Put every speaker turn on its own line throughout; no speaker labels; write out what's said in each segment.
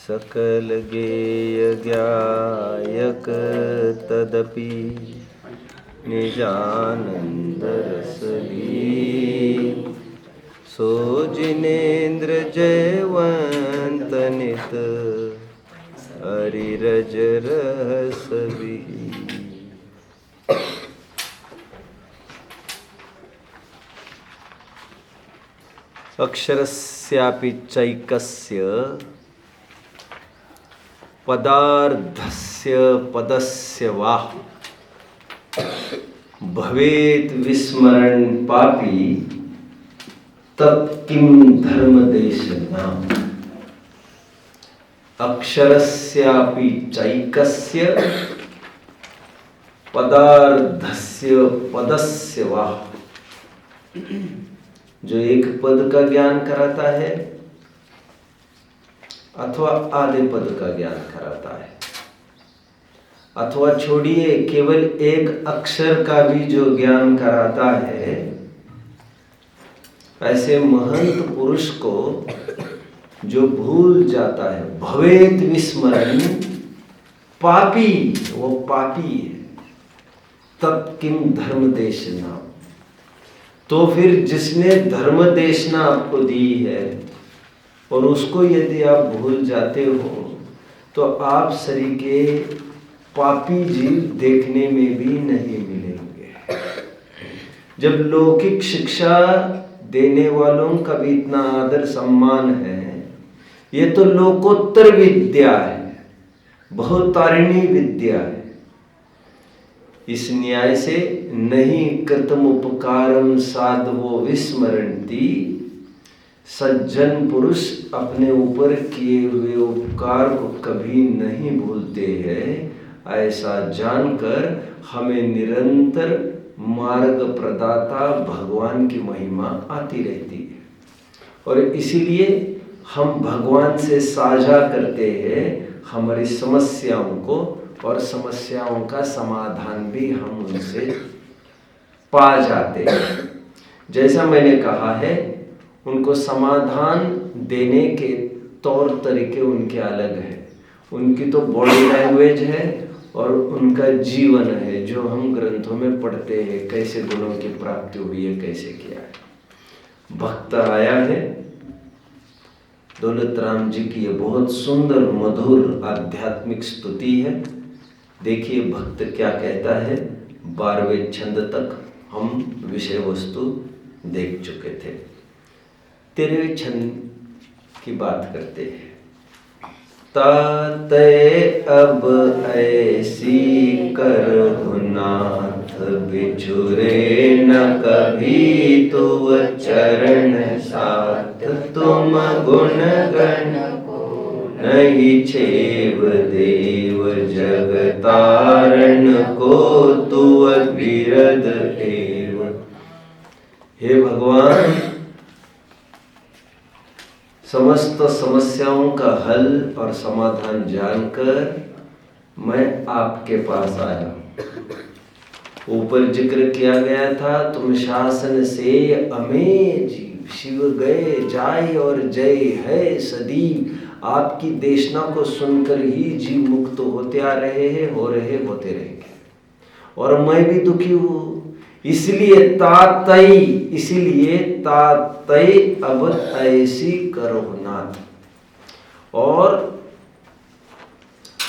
सकल गेय ज्ञायक तदपि निजानंद रसली सो जिनेन्द्र जयवंत नित हरिरज रस अक्षरस्यापि चैकस्य पदार्धस्य पदस्य वा भवेत् विस्मरण पापी तत्किं धर्मदेशनाम। अक्षरस्यापि चैकस्य पदार्धस्य पदस्य वा, जो एक पद का ज्ञान कराता है अथवा आधे पद का ज्ञान कराता है, अथवा छोड़िए केवल एक अक्षर का भी जो ज्ञान कराता है, ऐसे महंत पुरुष को जो भूल जाता है, भवेत विस्मरण पापी, वो पापी है। तत्किं धर्म देशना, तो फिर जिसने धर्म देशना आपको दी है और उसको यदि आप भूल जाते हो तो आप सरीके पापी जीव देखने में भी नहीं मिलेंगे। जब लौकिक शिक्षा देने वालों का भी इतना आदर सम्मान है, ये तो लोकोत्तर विद्या है, बहुतारिणी विद्या है। इस न्याय से नहीं कृतम उपकारम साधवो विस्मरणति, सज्जन पुरुष अपने ऊपर किए हुए उपकार को कभी नहीं भूलते हैं। ऐसा जानकर हमें निरंतर मार्ग प्रदाता भगवान की महिमा आती रहती है, और इसीलिए हम भगवान से साझा करते हैं हमारी समस्याओं को, और समस्याओं का समाधान भी हम उनसे पा जाते हैं। जैसा मैंने कहा है, उनको समाधान देने के तौर तरीके उनके अलग हैं। उनकी तो बॉडी लैंग्वेज है और उनका जीवन है, जो हम ग्रंथों में पढ़ते हैं, कैसे गुणों की प्राप्ति हुई है, कैसे किया है। भक्त आया है, दौलत राम जी की ये बहुत सुंदर मधुर आध्यात्मिक स्तुति है। देखिए भक्त क्या कहता है। 12वें छंद तक हम विषय वस्तु देख चुके थे। 13वें छंद की बात करते हैं। तातय अब ऐसी करहु नाथ, बिछुरे न कभी तुव चरण साथ, तुम गुण गण नहीं छेव देव, जगतारण को तुव बिरद एव। हे भगवान, समस्त समस्याओं का हल और समाधान जानकर मैं आपके पास आया हूं। ऊपर जिक्र किया गया था, तुम शासन से अमे जीव, शिव गए जाय और जय है सदीव। आपकी देशना को सुनकर ही जीव मुक्त होते आ रहे हैं, हो रहे, होते रहेंगे। और मैं भी दुखी हूं, इसलिए तातई अब ऐसी करो नाथ, और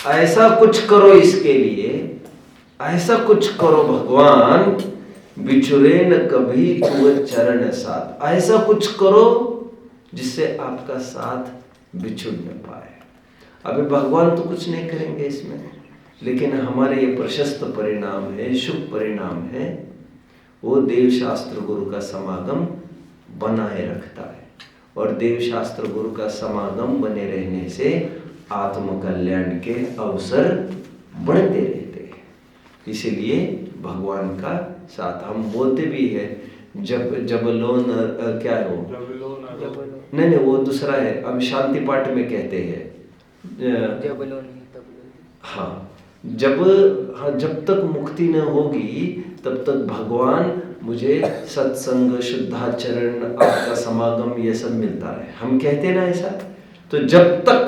ऐसा कुछ करो, इसके लिए ऐसा कुछ करो भगवान, बिछुरे न कभी तुव चरण साथ। ऐसा कुछ करो जिससे आपका साथ बिछुड़ न पाए। अभी भगवान तो कुछ नहीं करेंगे इसमें, लेकिन हमारे ये प्रशस्त परिणाम है, शुभ परिणाम है, वो देव शास्त्र गुरु का समागम बनाए रखता है। और देव शास्त्र गुरु का समागम बने रहने से आत्म कल्याण के अवसर बढ़ते रहते हैं। इसीलिए भगवान का साथ हम बोलते भी है, जब लोन क्या है वो, नहीं वो दूसरा है। अब शांति पाठ में कहते हैं जब तक मुक्ति न होगी तब तक भगवान मुझे सत्संग, शुद्धाचरण, आपका समागम, ये सब मिलता है। हम कहते ना ऐसा। तो जब तक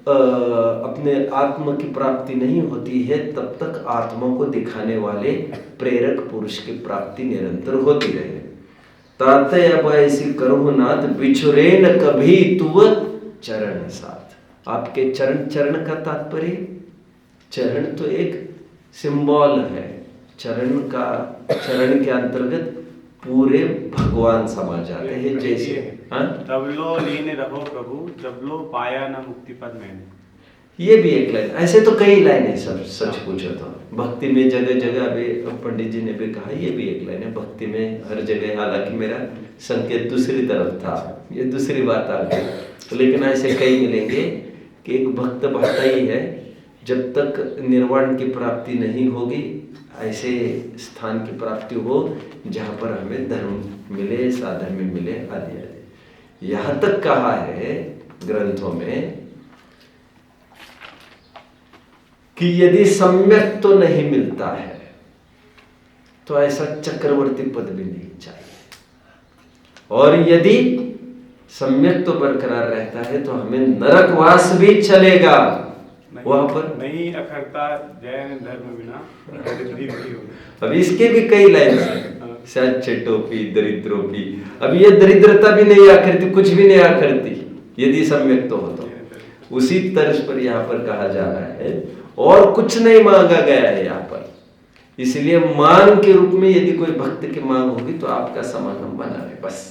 अपने आत्मा की प्राप्ति नहीं होती है तब तक आत्मा को दिखाने वाले प्रेरक पुरुष की प्राप्ति निरंतर होती रहे। ताते अब ऐसी करो नाथ बिछुरे न कभी तुव चरण साथ। आपके चरण, चरण का तात्पर्य, चरण तो एक सिंबल है। चरण के अंतर्गत पूरे भगवान समा जाते हैं। जैसे
तब लो लीन रहो प्रभु जब लो पाया न मुक्ति पद मैंने।
ये भी एक लाइन, ऐसे तो कई लाइन है। सब सच पूछो तो भक्ति में जगह जगह, अभी पंडित जी ने भी कहा, ये भी एक लाइन है भक्ति में हर जगह। हालांकि मेरा संकेत दूसरी तरफ था, ये दूसरी बात आ गई, तो लेकिन ऐसे कई मिलेंगे कि एक भक्त भक्ता ही है, जब तक निर्वाण की प्राप्ति नहीं होगी ऐसे स्थान की प्राप्ति हो जहाँ पर हमें धर्म मिले, साधन में मिले, आदि आदि। यहाँ तक कहा है ग्रंथों में कि यदि सम्यक तो नहीं मिलता है तो ऐसा चक्रवर्ती पद भी नहीं चाहिए, और यदि सम्यक तो बरकरार रहता है तो हमें नरकवास भी चलेगा। वहां पर
नहीं अखरता जैन धर्म बिना दरिद्री भी हो।
अब इसके भी कई लाइन है, सच टोपी दरिद्रोपी। अब ये दरिद्रता भी नहीं आखिरती, कुछ भी नहीं आखिरती यदि सम्यक तो हो तो। उसी तर्ज पर यहाँ पर कहा जा रहा है, और कुछ नहीं मांगा गया है यहाँ पर। इसलिए मांग के रूप में यदि कोई भक्त की मांग होगी तो आपका समागम बना है बस।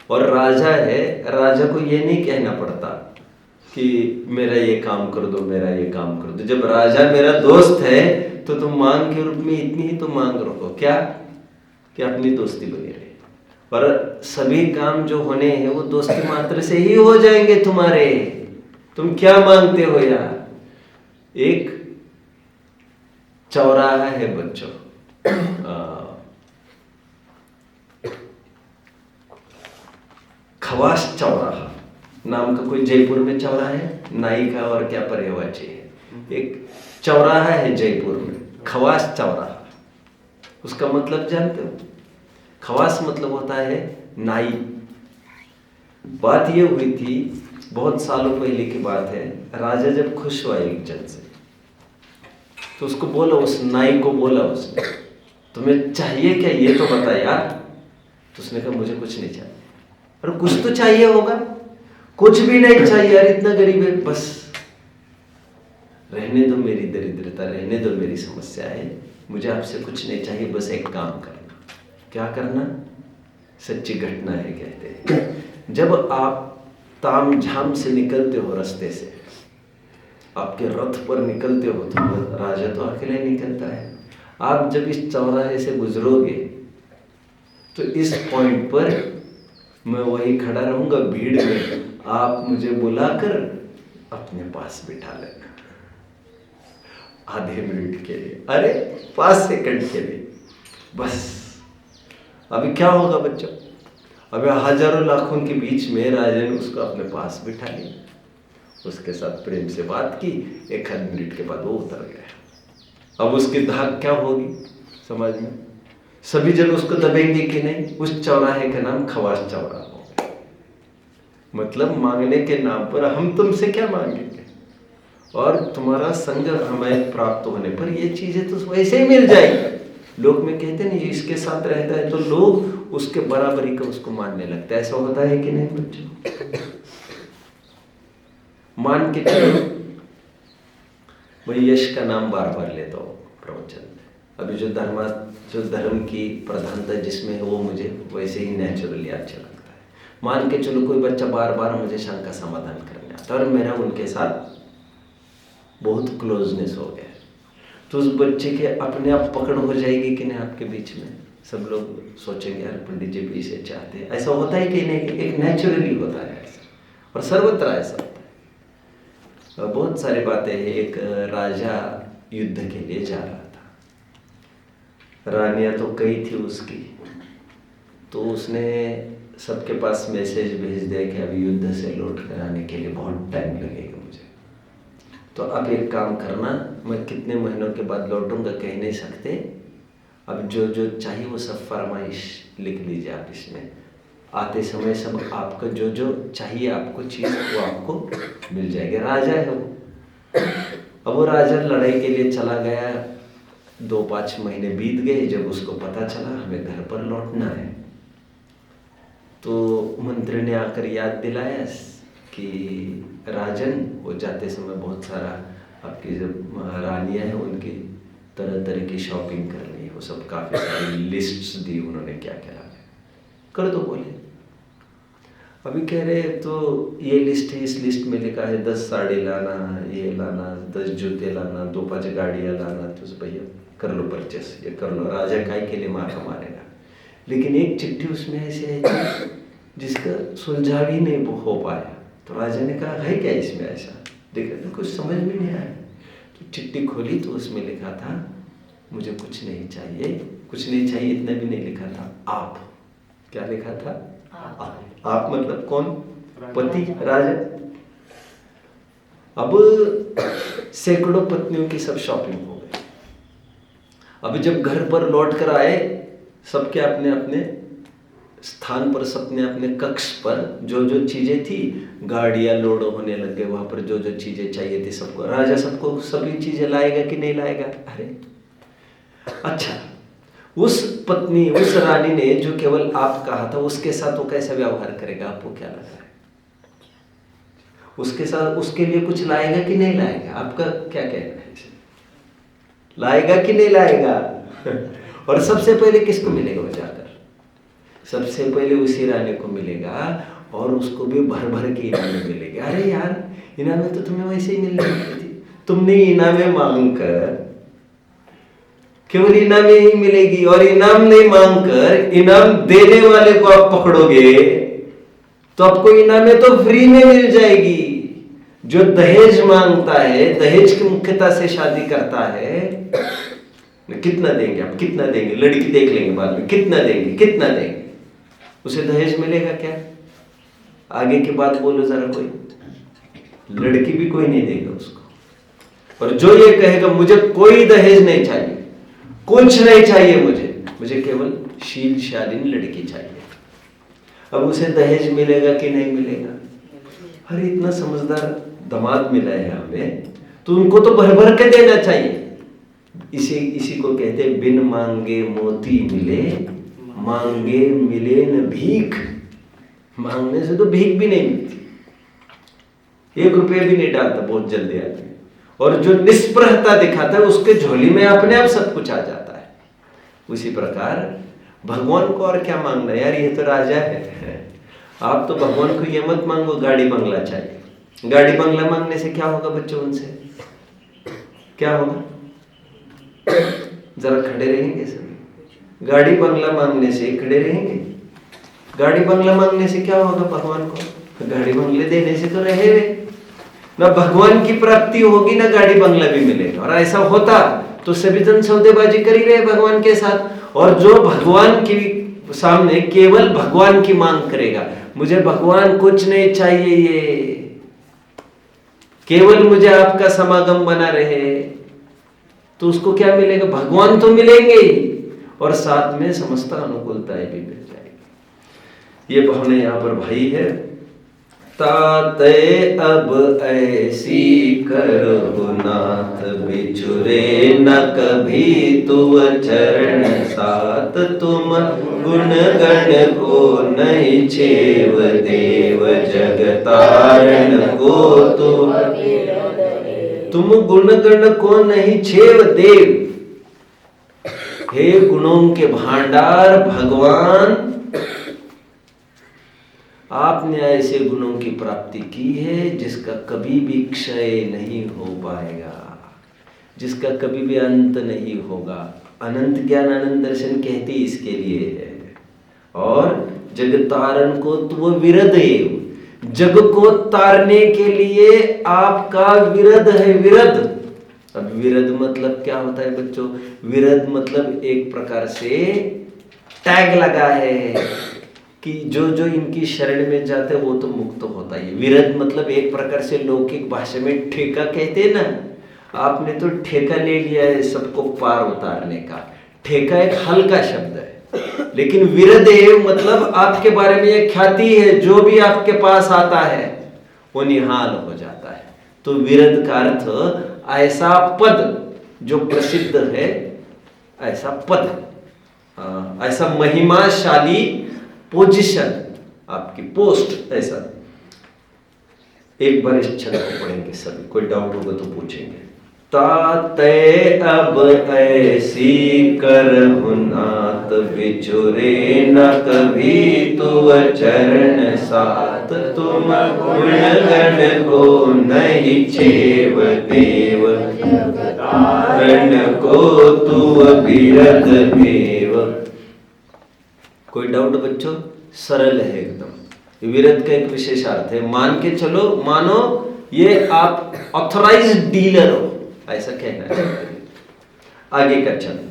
और राजा है, राजा को ये नहीं कहना पड़ता कि मेरा ये काम कर दो, मेरा ये काम कर दो। जब राजा मेरा दोस्त है तो तुम मांग के रूप में इतनी ही तो मांग रखो, क्या कि अपनी दोस्ती बनी रहे। पर सभी काम जो होने हैं वो दोस्ती मात्र से ही हो जाएंगे तुम्हारे। तुम क्या मांगते हो यार? एक चौराहा है बच्चों, खवास चौराहा नाम का कोई जयपुर में चौराहा है, नाई का और क्या पर्यायवाची है। एक चौराहा है जयपुर में, खवास चौराहा। उसका मतलब जानते हो? खवास मतलब होता है नाई। बात ये हुई थी, बहुत सालों पहले की बात है। राजा जब खुश हुआ एक जन से तो उसको बोला, उस नाई को बोला उसने, तुम्हें चाहिए क्या ये तो बता यार। तो उसने कहा मुझे कुछ नहीं चाहिए। अरे कुछ तो चाहिए होगा। कुछ भी नहीं चाहिए यार, इतना गरीब है, बस रहने दो मेरी दरिद्रता, रहने दो मेरी समस्या है, मुझे आपसे कुछ नहीं चाहिए, बस एक काम करना। क्या करना? सच्ची घटना है कहते हैं। जब आप ताम झाम से निकलते हो रास्ते से, आपके रथ पर निकलते हो तो राजा तो अकेले निकलता है। आप जब इस चौराहे से गुजरोगे तो इस पॉइंट पर मैं वही खड़ा रहूंगा भीड़ में, आप मुझे बुलाकर अपने पास बिठा लेना आधे मिनट के लिए, अरे 5 सेकंड के लिए बस। अभी क्या होगा बच्चों? अभी हजारों लाखों के बीच में राजा ने उसको अपने पास बिठा लिया, उसके साथ प्रेम से बात की, 1 मिनट के बाद वो उतर गया। अब उसकी धाक क्या होगी समाज में? सभी जन उसको दबेंगे कि नहीं? उस चौराहे का नाम खवास चौराहा हो। मतलब मांगने के नाम पर हम तुमसे क्या मांगेंगे, और तुम्हारा संग हमें प्राप्त होने पर ये चीजें तो वैसे ही मिल जाएगी। लोग में कहते नहीं इसके साथ रहता है तो लोग उसके बराबरी का उसको मानने लगता है। ऐसा होता है कि नहीं बच्चों? मान के चलो, मैं यश का नाम बार बार लेता हूँ प्रवचन में। अभी जो धर्म की प्रधानता जिसमें है वो मुझे वैसे ही नेचुरली अच्छा लगता है। मान के चलो कोई बच्चा बार बार मुझे शंका समाधान करने आता है और मेरा उनके साथ बहुत क्लोजनेस हो गया, तो उस बच्चे के अपने आप पकड़ हो जाएगी कि नहीं आपके बीच में? सब लोग सोचेंगे यार पंडित जी भी इसे चाहते हैं। ऐसा होता है कि नहीं? एक नेचुरली होता है ऐसा, और सर्वत्र ऐसा होता है। बहुत सारी बातें हैं। एक राजा युद्ध के लिए जा रहा था, रानियां तो कई थी उसकी, तो उसने सबके पास मैसेज भेज दिया कि अभी युद्ध से लौट कर आने के लिए बहुत टाइम लगेगा मुझे, तो अब एक काम करना, मैं कितने महीनों के बाद लौटूंगा कह नहीं सकते, अब जो जो चाहिए वो सब फरमाइश लिख लीजिए आप इसमें, आते समय सब आपका जो जो चाहिए आपको चीज़ वो आपको मिल जाएगी। राजा है वो। अब वो राजा लड़ाई के लिए चला गया, 2-5 महीने बीत गए। जब उसको पता चला हमें घर पर लौटना है, तो मंत्री ने आकर याद दिलाया कि राजन, वो जाते समय बहुत सारा आपकी जो रानियाँ हैं उनकी तरह तरह की शॉपिंग करनी है, वो सब काफ़ी सारी लिस्ट्स दी उन्होंने, क्या क्या कर दो बोले। अभी कह रहे तो ये लिस्ट है, इस लिस्ट में लिखा है 10 साड़ी लाना, ये लाना, 10 जूते लाना, 2-5 गाड़ियाँ लाना, तो भैया कर लो परचेस, ये कर लो। राजा काय के लिए मार मारेगा। लेकिन एक चिट्ठी उसमें ऐसी है जिसका सुलझाव ही नहीं हो पाया। तो राजा ने कहा है क्या इसमें ऐसा? देखा तो कुछ समझ में नहीं आया। तो चिट्ठी खोली तो उसमें लिखा था मुझे कुछ नहीं चाहिए, कुछ नहीं चाहिए इतना भी नहीं लिखा था, आप। क्या लिखा था? आप मतलब कौन? पति, राजा। अब सैकड़ों पत्नियों की सब शॉपिंग हो गई। अब जब घर पर लौट कर आए, सबके अपने अपने स्थान पर, सबने अपने कक्ष पर जो जो चीजें थी, गाड़ियां लोड होने लग गए, वहां पर जो जो चीजें चाहिए थी सबको। राजा सबको सभी चीजें लाएगा कि नहीं लाएगा? अरे अच्छा, उस पत्नी, उस रानी ने जो केवल आप कहा था, उसके साथ वो कैसा व्यवहार करेगा? आपको क्या लग रहा है? उसके साथ, उसके लिए कुछ लाएगा कि नहीं लाएगा? आपका क्या कहना है? लाएगा कि नहीं लाएगा? और सबसे पहले किसको मिलेगा वो जाकर? सबसे पहले उसी रानी को मिलेगा, और उसको भी भर भर के इनामें मिलेंगे। अरे यार, इनामें तो तुम्हें वैसे ही मिलने वाली थी, तुमने इनामें मांग कर, केवल इनामें ही मिलेगी, और इनाम नहीं मांगकर इनाम देने वाले को आप पकड़ोगे तो आपको इनामें तो फ्री में मिल जाएगी। जो दहेज मांगता है, दहेज की मुख्यता से शादी करता है, कितना देंगे आप? कितना देंगे? लड़की देख लेंगे बाद में, कितना देंगे, कितना देंगे? उसे दहेज मिलेगा क्या? आगे की बात बोलो जरा। कोई लड़की भी कोई नहीं देगा उसको। और जो ये कहेगा मुझे कोई दहेज नहीं चाहिए, कुछ नहीं चाहिए, मुझे केवल शीलशालीन लड़की चाहिए, अब उसे दहेज मिलेगा कि नहीं मिलेगा? अरे इतना समझदार दामाद मिला है हमें, तो उनको तो भर भर के देना चाहिए। इसी को कहते हैं बिन मांगे मोती मिले, मांगे मिले न भीख। मांगने से तो भीख भी नहीं मिलती, 1 रुपया भी नहीं डालता बहुत जल्दी आदमी। और जो निष्प्रहता दिखाता है उसके झोली में अपने आप सब कुछ आ जाता है। उसी प्रकार भगवान को और क्या मांगना यार, ये तो राजा है। आप तो भगवान को ये मत मांगो गाड़ी बंगला चाहिए। गाड़ी बंगला मांगने से क्या होगा बच्चों? उनसे क्या होगा? जरा खड़े रहेंगे सभी। गाड़ी बंगला मांगने से खड़े रहेंगे। गाड़ी बंगला मांगने से क्या होगा भगवान को? गाड़ी बंगले देने से तो रहे वे ना, भगवान की प्राप्ति होगी ना गाड़ी बंगला भी मिलेगा। और ऐसा होता तो सभी जन सौदेबाजी कर ही रहे भगवान के साथ। और जो भगवान की सामने केवल भगवान की मांग करेगा, मुझे भगवान कुछ नहीं चाहिए, ये केवल मुझे आपका समागम बना रहे, तो उसको क्या मिलेगा? भगवान तो मिलेंगे ही, और साथ में समस्त अनुकूलताएं भी मिल जाएगी। ये भावना यहाँ पर भाई है। ताते अब ऐसी करहु नाथ, बिछुरे न कभी तुव चरण साथ, तुम गुण गण को नहीं छेव, देव जगतारण को तुम गुण गण को नहीं छेव, देव। हे गुणों के भांडार भगवान, आपने ऐसे गुणों की प्राप्ति की है जिसका कभी भी क्षय नहीं हो पाएगा, जिसका कभी भी अंत नहीं होगा। अनंत ज्ञान अनंत दर्शन कहते इसके लिए है। और जग तारण को तो वो विरद है, जग को तारने के लिए आपका विरद है, विरद। अब विरद मतलब क्या होता है बच्चों? विरद मतलब एक प्रकार से टैग लगा है कि जो जो इनकी शरण में जाते हैं वो तो मुक्त होता है। विरद मतलब एक प्रकार से लौकिक भाषा में ठेका कहते हैं ना, आपने तो ठेका ले लिया है सबको पार उतारने का। ठेका एक हल्का शब्द है, लेकिन वीरदेव मतलब आपके बारे में ये ख्याति है, जो भी आपके पास आता है वो निहाल हो जाता है। तो वीरद का अर्थ ऐसा पद जो प्रसिद्ध है, ऐसा पद, ऐसा महिमाशाली पोजीशन, आपकी पोस्ट, ऐसा। एक बार इस छंद को पढ़ेंगे सभी, कोई डाउट होगा तो पूछेंगे। ताते अब ऐसी करहु नाथ, बिछुरे न कभी तुव चरण साथ। तुम गुणगण को नहीं छेव देव, तारण को तुव बिरद देव। कोई डाउट बच्चों? सरल है एकदम। विरद का एक विशेष अर्थ है, मान के चलो, मानो ये आप ऑथराइज्ड डीलर हो, ऐसा कहना है। आगे का छंद।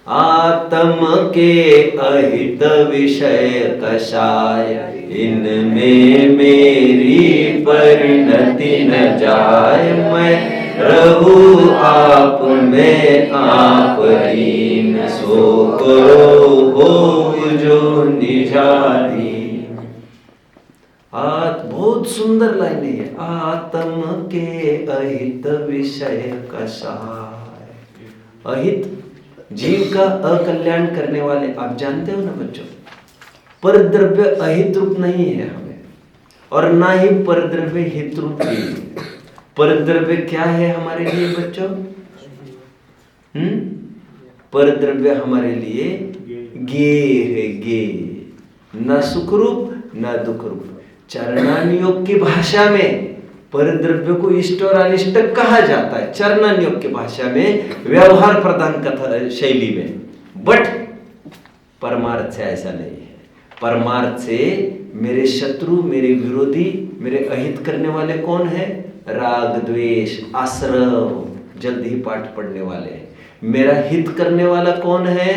आत्म के अहित विषय कषाय, इनमें मेरी परिणति न जाय। मैं रहूं आप में आप लीन, सो करो हो जो निजाधीन। बहुत सुंदर लाइन है। आत्म के अहित विषय कषाय। अहित जीव का अकल्याण करने वाले, आप जानते हो ना बच्चों, परद्रव्य अहित रूप नहीं है हमें, और ना ही परद्रव्य हित रूप भी है। परद्रव्य क्या है हमारे लिए बच्चों? परद्रव्य हमारे लिए गे है, गे, न सुख रूप न दुख रूप। चरणान योग की भाषा में परद्रव्य को इष्ट और अनिष्ट कहा जाता है, चरणान योग की भाषा में, व्यवहार प्रधान कथा शैली में। बट परमार्थ से ऐसा नहीं है। परमार्थ से मेरे शत्रु, मेरे विरोधी, मेरे अहित करने वाले कौन है? राग द्वेष आश्रव, जल्द ही पाठ पढ़ने वाले हैं। मेरा हित करने वाला कौन है?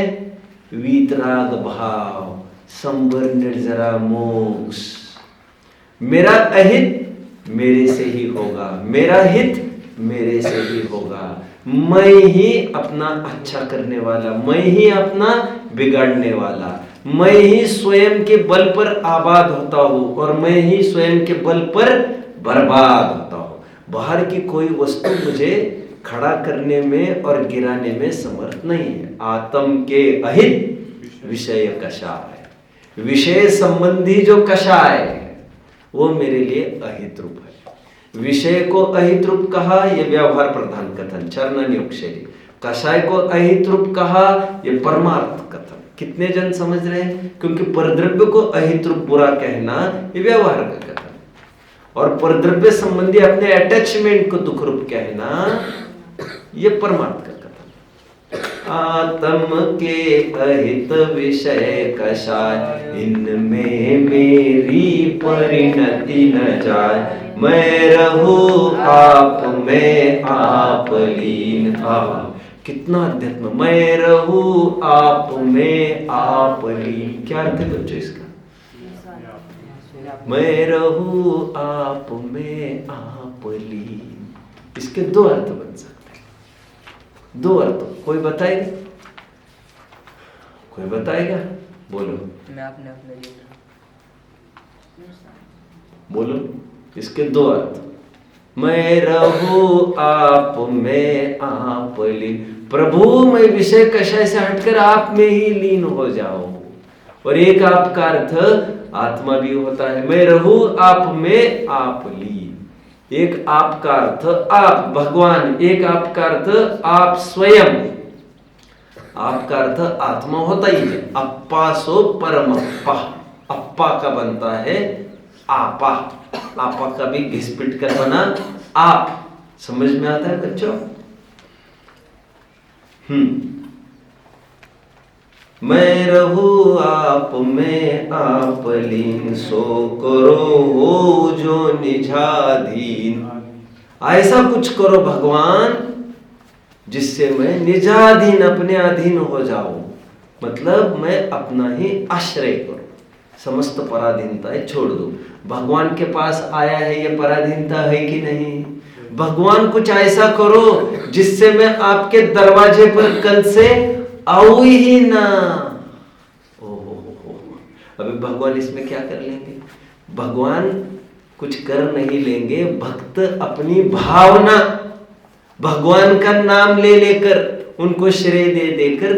वीतराग भाव, संवर निर्जरा मोक्ष। मेरा अहित मेरे से ही होगा, मेरा हित मेरे से ही होगा। मैं ही अपना अच्छा करने वाला, मैं ही अपना बिगाड़ने वाला, मैं ही स्वयं के बल पर आबाद होता हूँ और मैं ही स्वयं के बल पर बर्बाद होता हूँ। बाहर की कोई वस्तु मुझे खड़ा करने में और गिराने में समर्थ नहीं है। आत्म के अहित विषय कषाय, विषय संबंधी जो कषाय है वो मेरे लिए अहित रूप है। विषय को अहित रूप कहा, ये व्यवहार प्रधान कथन, चरण योग शैली। कषाय को अहित रूप कहा, ये परमार्थ कथन। कितने जन समझ रहे हैं? क्योंकि परद्रव्य को अहित रूप बुरा कहना ये व्यवहार का कथन, और परद्रव्य संबंधी अपने अटैचमेंट को दुख रूप कहना ये परमार्थ का कथन। आत्म के अहित विषय कषाय, इनमें मेरी परिणति न जाय। मैं रहूं आप में आप लीन। कितना अध्यात्म। मैं रहूं आप में आप लीन, क्या अर्थ है बच्चों इसका? मैं रहूं आप में आप लीन, इसके दो अर्थ बन सकते हैं। दो अर्थ कोई बताएगा? कोई बताएगा? बोलो।
मैं अपने अपने
बोलो। इसके दो अर्थ। मैं रहूं आप में आप लीन। प्रभु मैं विषय कषाय से हटकर आप में ही लीन हो जाऊं। और एक आपका अर्थ आत्मा भी होता है, मैं रहूं आप में आप लीन। एक आपका अर्थ आप भगवान, एक आपका अर्थ आप स्वयं। आपका अर्थ आत्मा होता ही है। अप्पा सो परम अप्पा, अप्पा का बनता है आपा, आपा का भी घिसपिट कर बना आप। समझ में आता है बच्चों? मैं रहूं आप में आप लीन, सो करो हो जो निजाधीन। ऐसा कुछ करो भगवान जिससे मैं निजाधीन, अपने अधीन हो जाऊं। मतलब मैं अपना ही आश्रय करूं, समस्त पराधीनताएं छोड़ दूं। भगवान के पास आया है, ये पराधीनता है कि नहीं? भगवान कुछ ऐसा करो जिससे मैं आपके दरवाजे पर कल से आऊं ही ना। ओहो, अभी भगवान इसमें क्या कर लेंगे? भगवान कुछ कर नहीं लेंगे। भक्त अपनी भावना, भगवान का नाम ले लेकर, उनको श्रेय दे देकर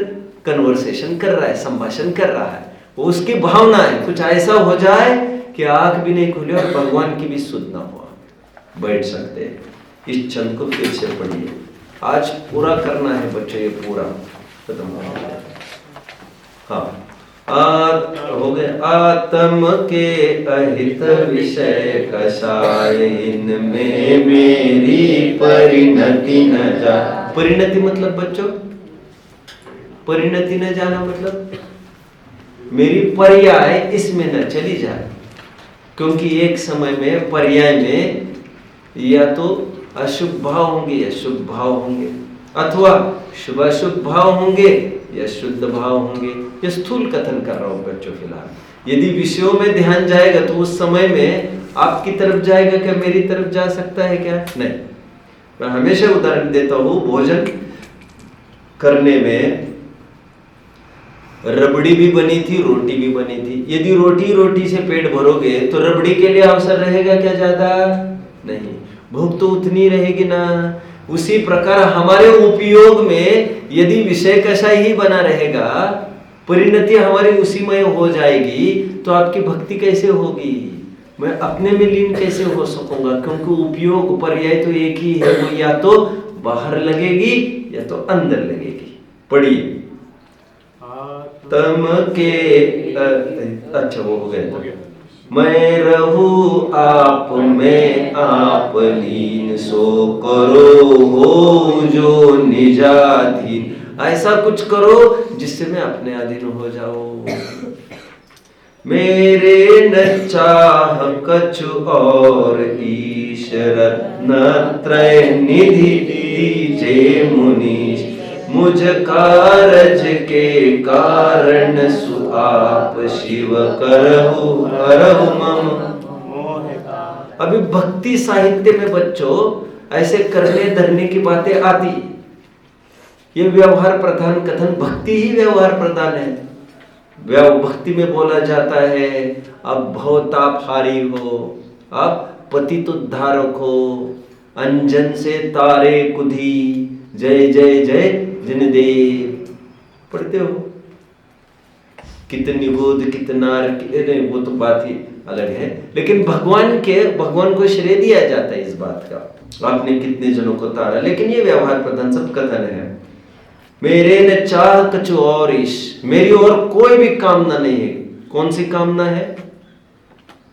कन्वर्सेशन कर रहा है, संभाषण कर रहा है। वो उसकी भावना है। कुछ ऐसा हो जाए कि आंख भी नहीं खुले और भगवान की भी सुध ना हुआ, बैठ सकते हैं। इस छंद को फिर से पढ़िए। आज पूरा करना है बच्चे, ये पूरा खत्म हो गया। हाँ, हो गए। आत्म के अहित विषय कषाय, इनमें मेरी परिणति न जा। परिणति मतलब बच्चों, परिणति न जाना मतलब मेरी पर्याय इसमें न चली जाए। क्योंकि एक समय में पर्याय में या तो अशुभ भाव होंगे या शुभ भाव होंगे, अथवा शुभ अशुभ भाव होंगे या शुद्ध भाव होंगे। ये स्थूल कथन कर रहा हूं बच्चों फिलहाल। यदि विषयों में ध्यान जाएगा तो उस समय में आपकी तरफ जाएगा क्या, मेरी तरफ जा सकता है क्या? नहीं। मैं हमेशा उदाहरण देता हूं, भोजन करने में रबड़ी भी बनी थी, रोटी भी बनी थी। यदि रोटी से पेट भरोगे तो रबड़ी के लिए अवसर रहेगा क्या ज्यादा? नहीं, भूख तो उतनी रहेगी ना। उसी प्रकार हमारे उपयोग में यदि विषय कषाय ही बना रहेगा, परिणति हमारी उसी में हो जाएगी, तो आपकी भक्ति कैसे होगी? मैं अपने में लीन कैसे हो सकूंगा? क्योंकि उपयोग पर्याय तो एक ही है, वो या तो बाहर लगेगी या तो अंदर लगेगी। पढ़िए। तम के अच्छा वो हो गया। मैं रहूं आप में आप लीन, सो करो हो जो निजाधीन। ऐसा कुछ करो जिससे मैं अपने अधीन हो जाऊं। मेरे न चाह कछु और ईश्वर, न त्रय निधि दीजे मुनीश। मुझ कारज के कारण सु आप शिव करहु करहु मम। अभी भक्ति साहित्य में बच्चों ऐसे करने धरने की बातें आती। ये व्यवहार प्रधान कथन, भक्ति ही व्यवहार प्रधान है। भक्ति में बोला जाता है, अब भवताप हारी हो, अब पतित उद्धारक हो, अंजन से तारे कुधी, जय जय जय जिनदेव। पढ़ते हो? कितनी बोध कितना, नहीं वो तो बात ही अलग है। लेकिन भगवान को श्रेय दिया जाता है इस बात का, आपने कितने जनों को तारा। लेकिन ये व्यवहार प्रधान सब कथन है। मेरे न चाह कछु और ईश, मेरी और कोई भी कामना नहीं है। कौन सी कामना है?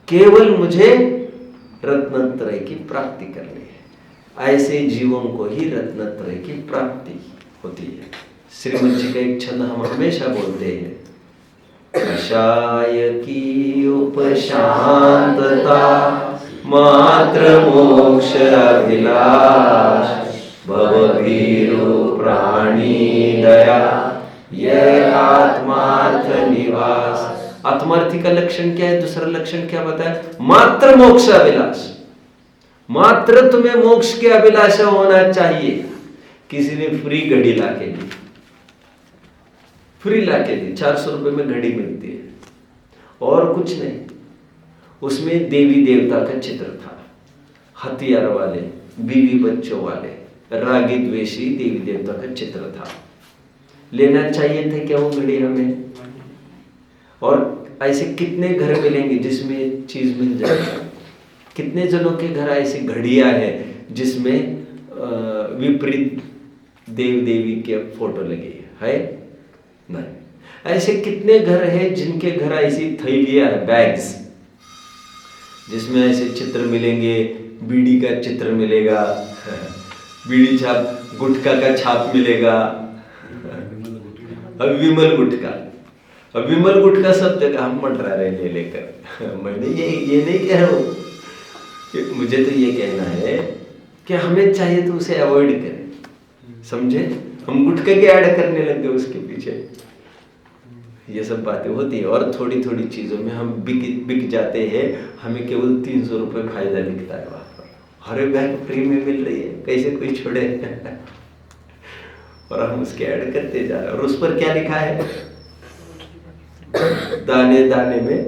केवल मुझे रत्नत्रय की प्राप्ति करनी है। ऐसे जीवों को ही रत्नत्रय की प्राप्ति होती है। श्रीमद जी का एक छंद हम हमेशा बोलते हैं, कषाय की उपशांतता मात्र मोक्ष अभिलाष, भवभीरो प्राणी दया ये आत्मार्थ निवास। आत्मार्थी का लक्षण क्या है? दूसरा लक्षण क्या बताया? मात्र मोक्ष अभिलाष। मात्र तुम्हें मोक्ष की अभिलाषा होना चाहिए। किसी ने फ्री घड़ी लाके दी, फ्री लाके दी, 400 रुपए में घड़ी मिलती है और कुछ नहीं। उसमें देवी देवता का चित्र था, हथियार वाले, बीवी बच्चों वाले, रागी द्वेषी देवी देवता का चित्र था। लेना चाहिए था क्या वो घड़ी हमें? और ऐसे कितने घर मिलेंगे जिसमें चीज मिल जाएगी? कितने जनों के घर ऐसी घड़ियां हैं जिसमें विपरीत देव देवी के फोटो लगी है? नहीं। ऐसे कितने घर हैं जिनके घर ऐसी थैलियां है, बैग्स, जिसमें ऐसे चित्र मिलेंगे, बीड़ी का चित्र मिलेगा, बीड़ी छाप, गुटखा का छाप मिलेगा, अब विमल गुटखा, अब विमल गुटखा सब जगह हम मंडरा रहे ले लेकर। मैंने ये नहीं कह रहा हूँ, मुझे तो ये कहना है कि हमें चाहिए तो उसे अवॉइड करें, समझे? हम गुटखा के ऐड करने लग गए उसके पीछे, ये सब बातें होती है। और थोड़ी थोड़ी चीजों में हम बिक जाते हैं, हमें केवल 300 रुपये फायदा दिखता है वहां पर। हर बैग फ्री में मिल रही है, कैसे कोई छोड़े? और हम उसके ऐड करते जा रहे हैं। और उस पर क्या लिखा है? दाने दाने में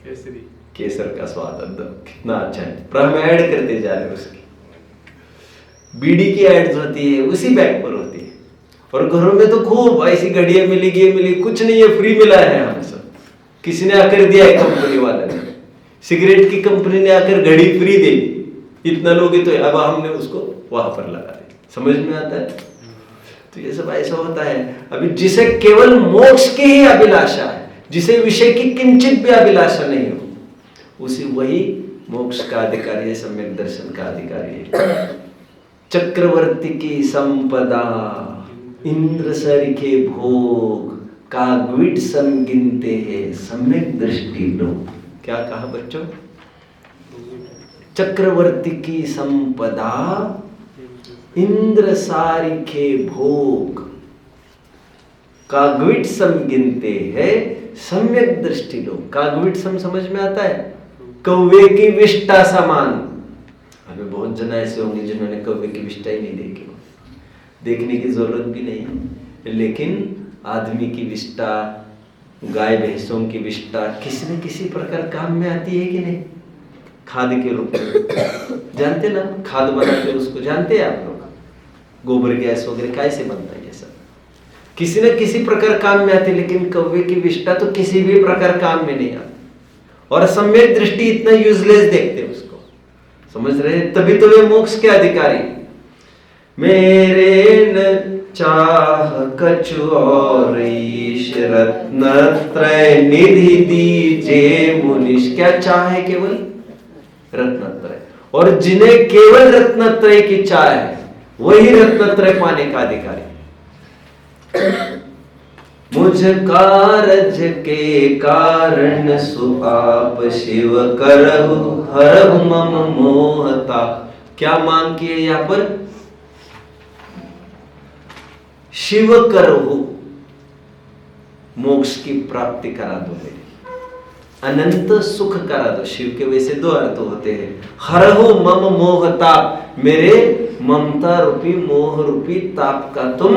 केसरी
केसर का स्वाद अंदर कितना अच्छा है, पर हम ऐड करते जा रहे हैं उसकी। बीड़ी की एड्स होती है उसी बैग पर होती है, और घरों में तो खूब ऐसी घड़ियां मिली, ये मिली, कुछ नहीं है, फ्री मिला है हमें सब। किसी ने आकर दिया है, कंपनी वाले ने, सिगरेट की कंपनी ने आकर घड़ी फ्री दे दी, इतना लोगे तो अब हमने उसको वहां पर लगा दी। समझ में आता है? तो ये सब ऐसा होता है। अभी जिसे केवल मोक्ष की ही अभिलाषा है, जिसे विषय की किंचित भी अभिलाषा नहीं हो, उसी वही मोक्ष का अधिकारी है, सम्यक दर्शन का अधिकारी है। चक्रवर्ती की संपदा, इंद्र सरिखे भोग, काग्विट सम गिनते हैं सम्यक दृष्टि लोग। क्या कहा बच्चों? चक्रवर्ती की संपदा, इंद्र सारिखे भोग, काग्विट सम गिनते हैं सम्यक दृष्टि लोग। काग्विट सम समझ में आता है? कौवे की विष्ठा समान। हमें बहुत जन ऐसे होंगे जिन्होंने कौवे की विष्ठा ही नहीं देखी, देखने की जरूरत भी नहीं है, लेकिन आदमी की विष्ठा, गाय भैंसों की विष्ठा किसी न किसी प्रकार काम में आती है कि नहीं? खाद के रूप में जानते ना, खाद बनाते उसको जानते हैं आप लोग, गोबर गैस वगैरह कैसे बनता है, ये सब किसी न किसी प्रकार काम में आती है। लेकिन कौवे की विष्ठा तो किसी भी प्रकार काम में नहीं आती, और सम्यक दृष्टि इतना यूजलेस देखते हैं उसको। समझ रहे हैं? तभी तो वे मोक्ष के अधिकारी। मेरे न चाह कछु और ईश रत्नत्रय निधि दीजे मुनिश। क्या चाह है? केवल रत्नत्रय। और जिन्हें केवल रत्नत्रय की चाह है वही रत्नत्रय पाने का अधिकारी। मुझ कारज के कारण सुआप शिव करहु हरहु मम मोहता। क्या मांग की है यहां पर? शिव करहु, मोक्ष की प्राप्ति करा दो मेरी, अनंत सुख करा दो। शिव के वैसे दो अर्थ होते हैं। हरहु मम मोहता, मेरे ममता रूपी मोह रूपी ताप का तुम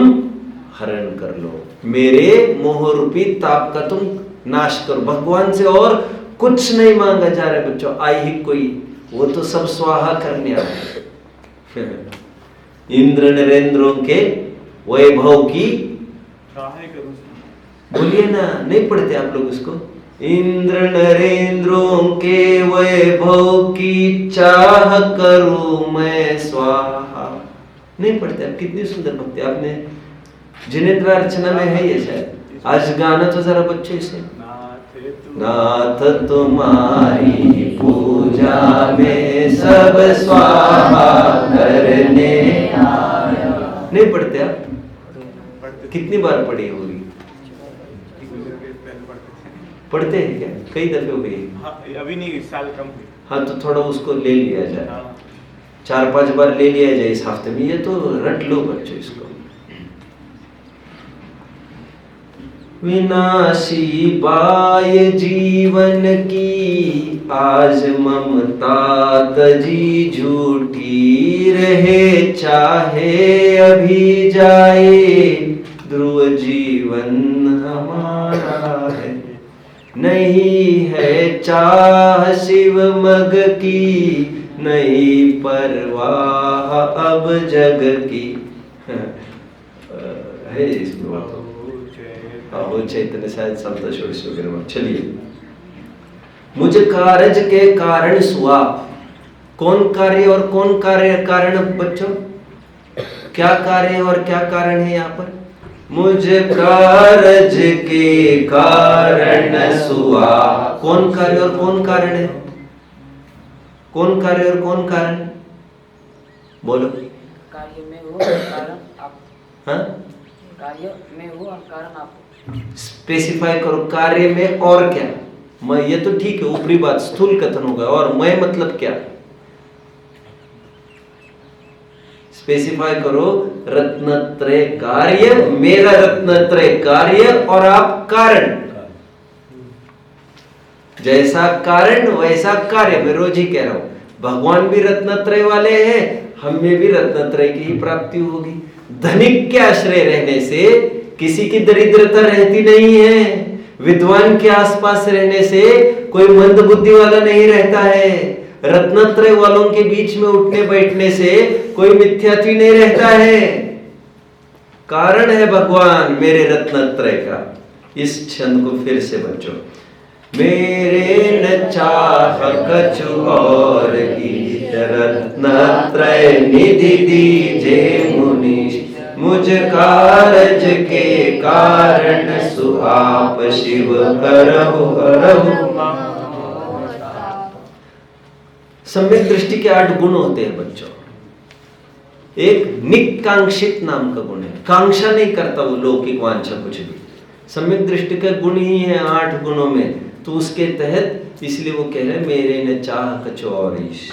हरण कर लो, मेरे मोह रूपी ताप का तुम नाश करो। भगवान से और कुछ नहीं मांगा जा रहा है बच्चों, आई ही कोई, वो तो सब स्वाहा करने आए। इंद्र नरेंद्रों के वैभव की, बोलिए ना, नहीं पढ़ते आप लोग उसको? इंद्र नरेंद्रों के वैभव की चाह करूं मैं स्वाहा। नहीं पढ़ते आप? कितनी सुंदर भक्ति आपने जिनेन्द्र अर्चना में है ये शायद। आज गाना तो जरा बच्चों इसे। नाथ तुम्हारी पूजा में सब स्वाहा करने आया। नहीं पढ़ते आप? कितनी बार पढ़ी होगी? पढ़ते हैं क्या? कई दफे हो गई?
हाँ, अभी नहीं, इस साल कम हुई।
हाँ, तो थोड़ा उसको ले लिया जाए, 4-5 बार ले लिया जाए इस हफ्ते में। ये तो रट लो बच्चों इसको। विनाशी बाय जीवन की आज ममता तजी झूठी रहे, चाहे अभी जाए ध्रुव जीवन हमारा है। नहीं है चाह शिव मग की, नहीं परवाह अब जग की। है इसमें वो चैतन्य शायद संतोष वगैरह में। चलिए, मुझ कारज के कारण सुआप। कौन कार्य और कौन कार्य कारण बच्चों? क्या कार्य और क्या कारण है यहाँ पर? मुझ कारज के कारण सुआप। कौन कार्य और कौन कारण है? कौन कार्य और कौन कारण? बोलो।
कार्य में वो कारण आप।
हाँ?
कार्य में वो और कारण आप।
स्पेसिफाई करो, कार्य में और क्या? मैं, ये तो ठीक है, ऊपरी बात स्थूल कथन होगा, और मैं मतलब क्या? स्पेसिफाई करो। रत्नत्रय कार्य, मेरा रत्नत्रय कार्य और आप कारण। जैसा कारण वैसा कार्य। मैं रोज ही कह रहा हूं, भगवान भी रत्नत्रय वाले हैं, हम में भी रत्नत्रय की ही प्राप्ति होगी। धनिक के आश्रय रहने से किसी की दरिद्रता रहती नहीं है। विद्वान के आसपास रहने से कोई मंद बुद्धि वाला नहीं रहता है। रत्नत्रय वालों के बीच में उठने बैठने से कोई मिथ्यात्वी नहीं रहता है। कारण है भगवान मेरे रत्नत्रय का। इस छंद को फिर से बच्चों, मेरे न चाह कछु और की रत्नत्रय निधि दीजे मुनीश, मुझ कारज के कारण सुआप शिव करहु करहु। सम्यक दृष्टि के 8 गुण होते हैं बच्चों। एक निकांक्षित नाम का गुण है, कांक्षा नहीं करता वो लौकिक वांछा कुछ भी। सम्यक दृष्टि का गुण ही है 8 गुणों में, तो उसके तहत इसलिए वो कह रहे मेरे न चाह कछु और ईश।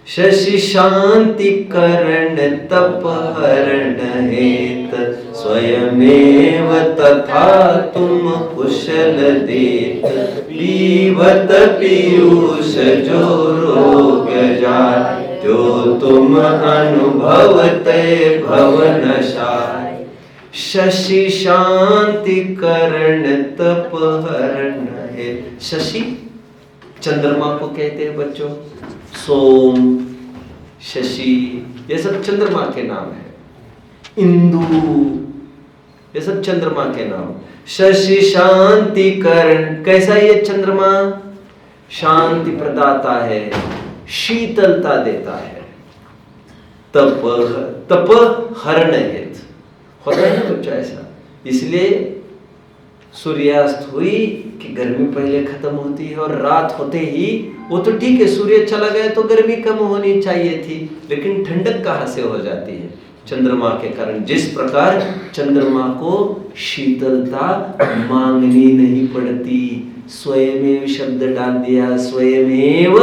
शशि शांति करण तप हरण हेत, स्वयमेव तथा तुम कुशल देत, पीवत पीयूष जो रोग जाय, त्यो तुम अनुभवते भवनशाय। शशि शांति करण तप हरण हेत। शशि चंद्रमा को कहते हैं बच्चों, सोम, शशि, ये सब चंद्रमा के नाम है। इंदु, ये सब चंद्रमा के नाम। शशि शांति करण, कैसा ये चंद्रमा? शांति प्रदाता है, शीतलता देता है। तप हरण हेत, होता है ना बच्चा ऐसा। इसलिए सूर्यास्त हुई कि गर्मी पहले खत्म होती है, और रात होते ही वो तो ठीक है, सूर्य चला गया तो गर्मी कम होनी चाहिए थी, लेकिन ठंडक कहाँ से हो जाती है? चंद्रमा के कारण। जिस प्रकार चंद्रमा को शीतलता मांगनी नहीं पड़ती, स्वयमेव शब्द डाल दिया, स्वयमेव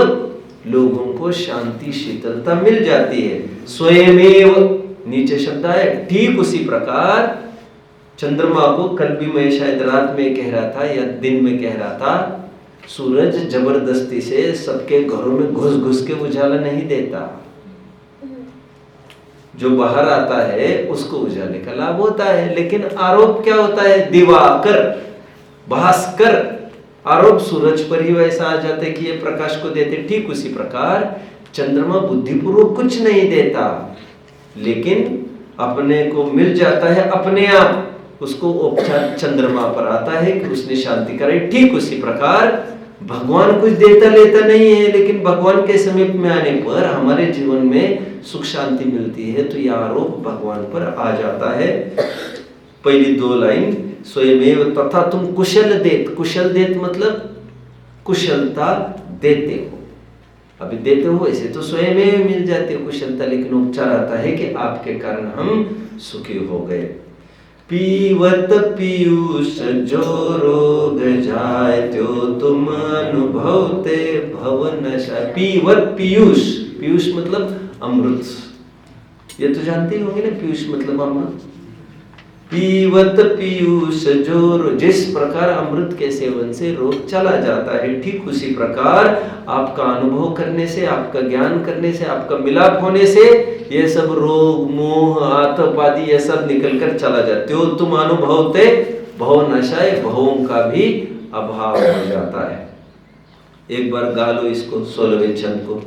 लोगों को शांति शीतलता मिल जाती है। स्वयमेव नीचे शब्द है, ठीक उसी प्रकार चंद्रमा को कल भी मैं शायद रात में कह रहा था या दिन में कह रहा था, सूरज जबरदस्ती से सबके घरों में घुस घुस के उजाला नहीं देता। जो बाहर आता है उसको उजाले का लाभ होता है, लेकिन आरोप क्या होता है? दिवाकर, भास्कर, आरोप सूरज पर ही वैसा आ जाता है कि ये प्रकाश को देते। ठीक उसी प्रकार चंद्रमा बुद्धिपूर्वक कुछ नहीं देता, लेकिन अपने को मिल जाता है अपने आप, उसको उपचार चंद्रमा पर आता है कि उसने शांति कराई। ठीक उसी प्रकार भगवान कुछ देता लेता नहीं है, लेकिन भगवान के समीप में आने पर हमारे जीवन में सुख शांति मिलती है, तो यह आरोप भगवान पर आ जाता है। पहली 2 लाइन, स्वयमेव तथा तुम कुशल देत। कुशल देत मतलब कुशलता देते हो। अभी देते हो ऐसे तो स्वयमेव मिल जाती है कुशलता, लेकिन उपचार आता है कि आपके कारण हम सुखी हो गए। पीवत पीयूष जो रोग जाय, त्यो तुम अनुभवते भवनशाय। पीवत पीयूष, पीयूष मतलब अमृत, ये तो जानते ही होंगे ना, पीयूष मतलब अमृत। पीवत पीयूष जो, जिस प्रकार अमृत के सेवन से रोग चला जाता है, ठीक उसी प्रकार आपका अनुभव करने से, आपका ज्ञान करने से, आपका मिलाप होने से ये सब रोग मोह आतप आदि ये सब निकल कर चला जाते हो। तुम अनुभवते भव नशाए, भवों का भी अभाव हो जाता है। एक बार गा लो इसको 16वें छंद को।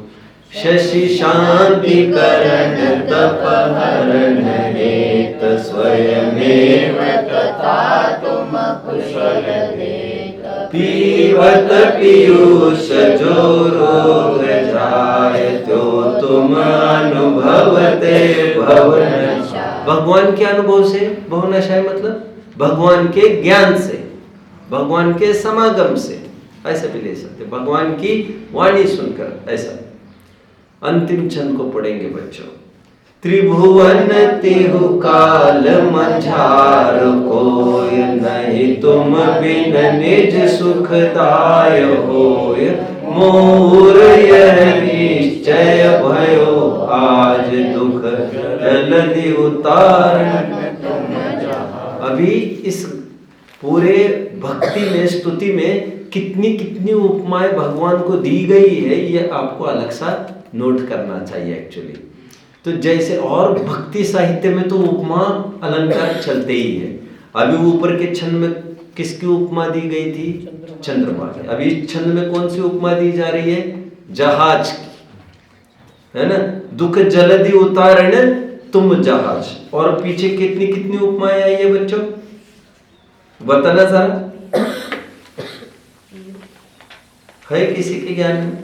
शशि शांति करण तप हरण हेत, स्वयमेव तथा तुम कुशल देत, पीवत पीयूष जो रोग जाय, त्यो तुम अनुभवते भवनशाय। भगवान के अनुभव से, भवनशाय मतलब भगवान के ज्ञान से, भगवान के समागम से, ऐसा भी ले सकते, भगवान की वाणी सुनकर ऐसा। अंतिम छंद को पढ़ेंगे बच्चों। त्रिभुवन तिहु काल मझार कोय, नहीं तुम बिन निज सुखदाय होय, मोर यह निश्चय भयो आज दुख जल्दी उतारन तुम जहां। अभी इस पूरे भक्ति में, स्तुति में कितनी कितनी उपमाएं भगवान को दी गई है, ये आपको अलग सा नोट करना चाहिए एक्चुअली। तो जैसे और भक्ति साहित्य में तो उपमा अलंकार चलते ही है, अभी ऊपर के छंद में किसकी उपमा दी गई थी? चंद्रमा की। अभी इस छंद में कौन सी उपमा दी जा रही है? जहाज की, है ना। दुख जलधि उतारण तुम जहाज। और पीछे कितनी कितनी उपमाएं आई है बच्चों, बताना जरा, है किसी के ज्ञान में?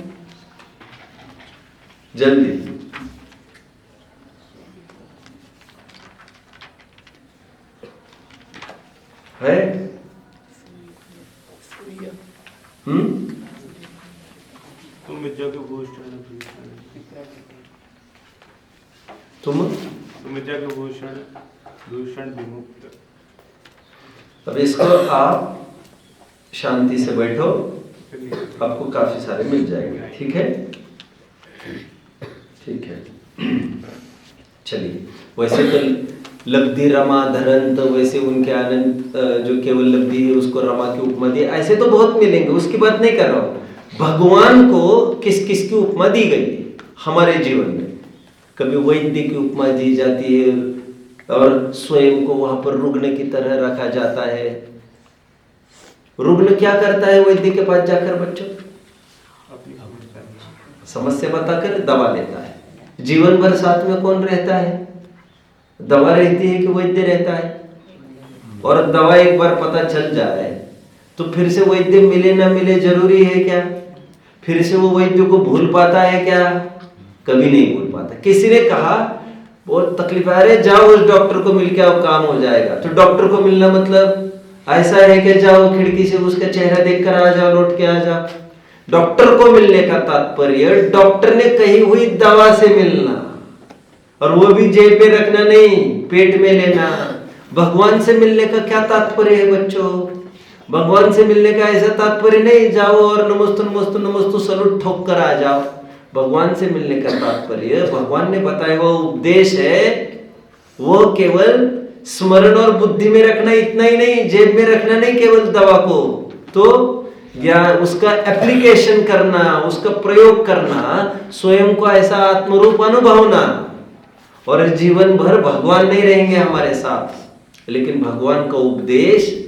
जल्दी। है?
तुम जग भूषण तुम जग भूषण दूषण विमुक्त।
अब इसको आप शांति से बैठो, आपको काफी सारे मिल जाएंगे। ठीक है, ठीक है। चलिए, वैसे तो लब्धि रमा धरंत, वैसे उनके आनंद जो केवल लब्धि है उसको रमा की उपमा दी, ऐसे तो बहुत मिलेंगे, उसकी बात नहीं कर रहा हूं। भगवान को किस किस की उपमा दी गई हमारे जीवन में? कभी वैद्य की उपमा दी जाती है और स्वयं को वहां पर रुग्ण की तरह रखा जाता है। रुग्ण क्या करता है वैद्य के पास जाकर बच्चों? समस्या बताकर दवा लेता है। जीवन भर साथ में कौन रहता है? दवा रहती है कि वैद्य रहता है? और दवा एक बार पता चल जाए तो फिर से वैद्य मिले ना मिले जरूरी है क्या? फिर से वो वैद्य को भूल पाता है क्या? कभी नहीं भूल पाता। किसी ने कहा बहुत तकलीफ आ रही है, जाओ उस डॉक्टर को मिल के आओ, काम हो जाएगा। तो डॉक्टर को मिलना मतलब ऐसा है कि जाओ खिड़की से उसका चेहरा देखकर आ जाओ, लौट के आ जाओ। डॉक्टर को मिलने का तात्पर्य डॉक्टर ने कही हुई दवा से मिलना, और वो भी जेब में रखना नहीं, पेट में लेना। भगवान से मिलने का क्या तात्पर्य है बच्चों? भगवान से मिलने का ऐसा तात्पर्य नहीं जाओ और नमस्तु नमस्तु नमस्तु सलूट ठोक कर आ जाओ। भगवान से मिलने का तात्पर्य, भगवान ने बताया वो उपदेश है, वो केवल स्मरण और बुद्धि में रखना इतना ही नहीं, जेब में रखना नहीं केवल दवा को, तो ज्ञान उसका एप्लीकेशन करना, उसका प्रयोग करना, स्वयं को ऐसा आत्मरूप अनुभवना। और जीवन भर भगवान नहीं रहेंगे हमारे साथ, लेकिन भगवान का उपदेश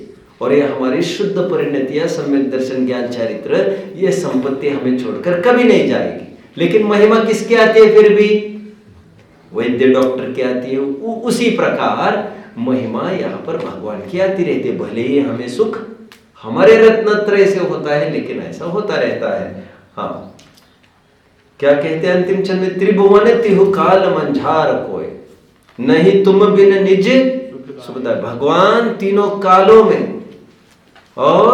और ये हमारी शुद्ध परिणतियां, सम्यक दर्शन, ज्ञान, चरित्र, ये संपत्ति हमें छोड़कर कभी नहीं जाएगी। लेकिन महिमा किसकी आती है? फिर भी वैद्य डॉक्टर की आती है। उसी प्रकार महिमा यहाँ पर भगवान की आती रहती है। भले ही हमें सुख हमारे रत्नत्रय से होता है, लेकिन ऐसा होता रहता है। हाँ, क्या कहते हैं अंतिम छंद में? त्रिभुवन तिहु काल मंझार कोय, नहीं तुम बिन निज सुखदाय। भगवान तीनों कालों में और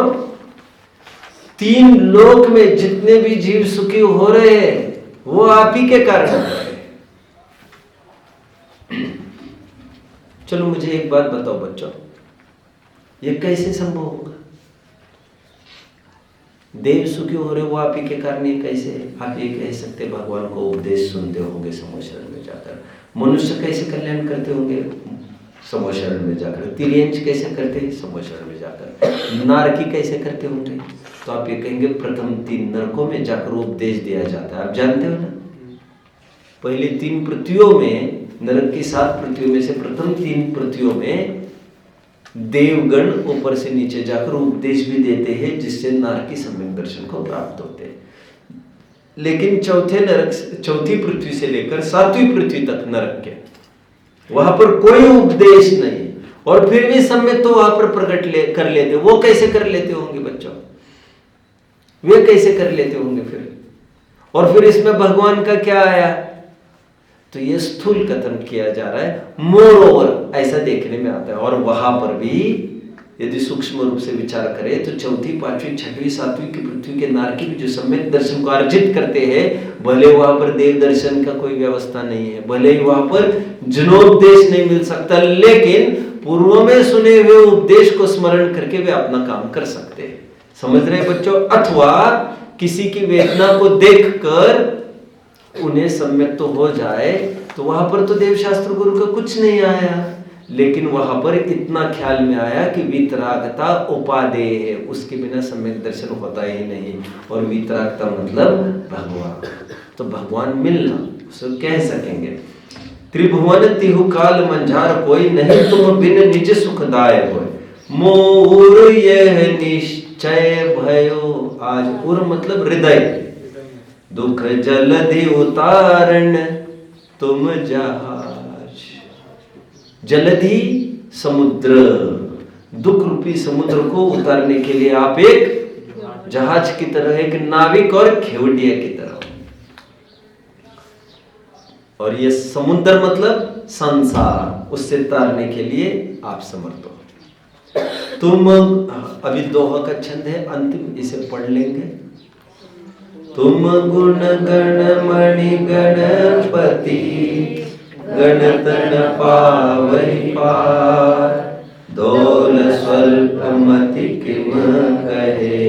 तीन लोक में जितने भी जीव सुखी हो रहे हैं वो आप ही के कारण हो रहे हैं। चलो मुझे एक बात बताओ बच्चों, ये कैसे संभव होगा? देव सुखी हो रहे वो आप ही के कारण, ये कैसे? आप ये कह सकते भगवान को उपदेश सुनते होंगे समूह शरण में जाकर। मनुष्य कैसे कल्याण करते होंगे? समूह शरण में जाकर। तिर्यंच कैसे करते हैं? समूह शरण में जाकर। नारकी कैसे करते होंगे? तो आप ये कहेंगे प्रथम 3 नरकों में जाकर उपदेश दिया जाता है। आप जानते हो ना, पहले 3 पृथ्वियों में, नरक की 7 पृथ्वियों में से प्रथम 3 पृथ्वियों में देवगण ऊपर से नीचे जाकर उपदेश भी देते हैं, जिससे नारकी सम्यक दर्शन को प्राप्त होते हैं। लेकिन चौथी पृथ्वी से लेकर 7वीं पृथ्वी तक नरक के, वहां पर कोई उपदेश नहीं, और फिर भी सम्यक तो वहां पर प्रकट कर लेते। वो कैसे कर लेते होंगे बच्चों? वे कैसे कर लेते होंगे फिर? और फिर इसमें भगवान का क्या आया? तो ये स्थूल कथन किया जा रहा है, मोर ओवर ऐसा देखने में आता है। और वहां पर भी यदि सूक्ष्म रूप से विचार करें तो 4वीं, 5वीं, 6वीं, 7वीं की पृथ्वी के नारकी जो सम्यक दर्शन को अर्जित करते हैं, भले वहां पर देव दर्शन का कोई व्यवस्था नहीं है, भले ही वहां पर जनोपदेश नहीं मिल सकता, लेकिन पूर्व में सुने हुए उपदेश को स्मरण करके वे अपना काम कर सकते हैं। समझ रहे बच्चों? अथवा किसी की वेदना को देखकर उन्हें सम्यक तो हो जाए, तो वहां पर तो देवशास्त्र गुरु का कुछ नहीं आया, लेकिन वहां पर इतना ख्याल में आया कि वीतरागता उपादेय है, उसके बिना सम्यक दर्शन होता ही नहीं। और वीतरागता मतलब भगवान, तो भगवान मिलना उसे कह सकेंगे। त्रिभुवन तिहु काल मंझार कोई, नहीं तुम बिन निज सुखदाय होय। मोर यह निश्चय भयो। आज उर मतलब हृदय, दुख जलधि उतारण तुम जहाज। जलधि समुद्र, दुख रूपी समुद्र को उतारने के लिए आप एक जहाज की तरह, एक नाविक और खेवड़िया की तरह। और ये समुद्र मतलब संसार, उससे तारने के लिए आप समर्थ हो। तुम, अभी दोहा का छंद है अंतिम, इसे पढ़ लेंगे। तुम गुण गण मणि गणपति, गणतन पावै पार। दौल स्वल्प मति किम कहे,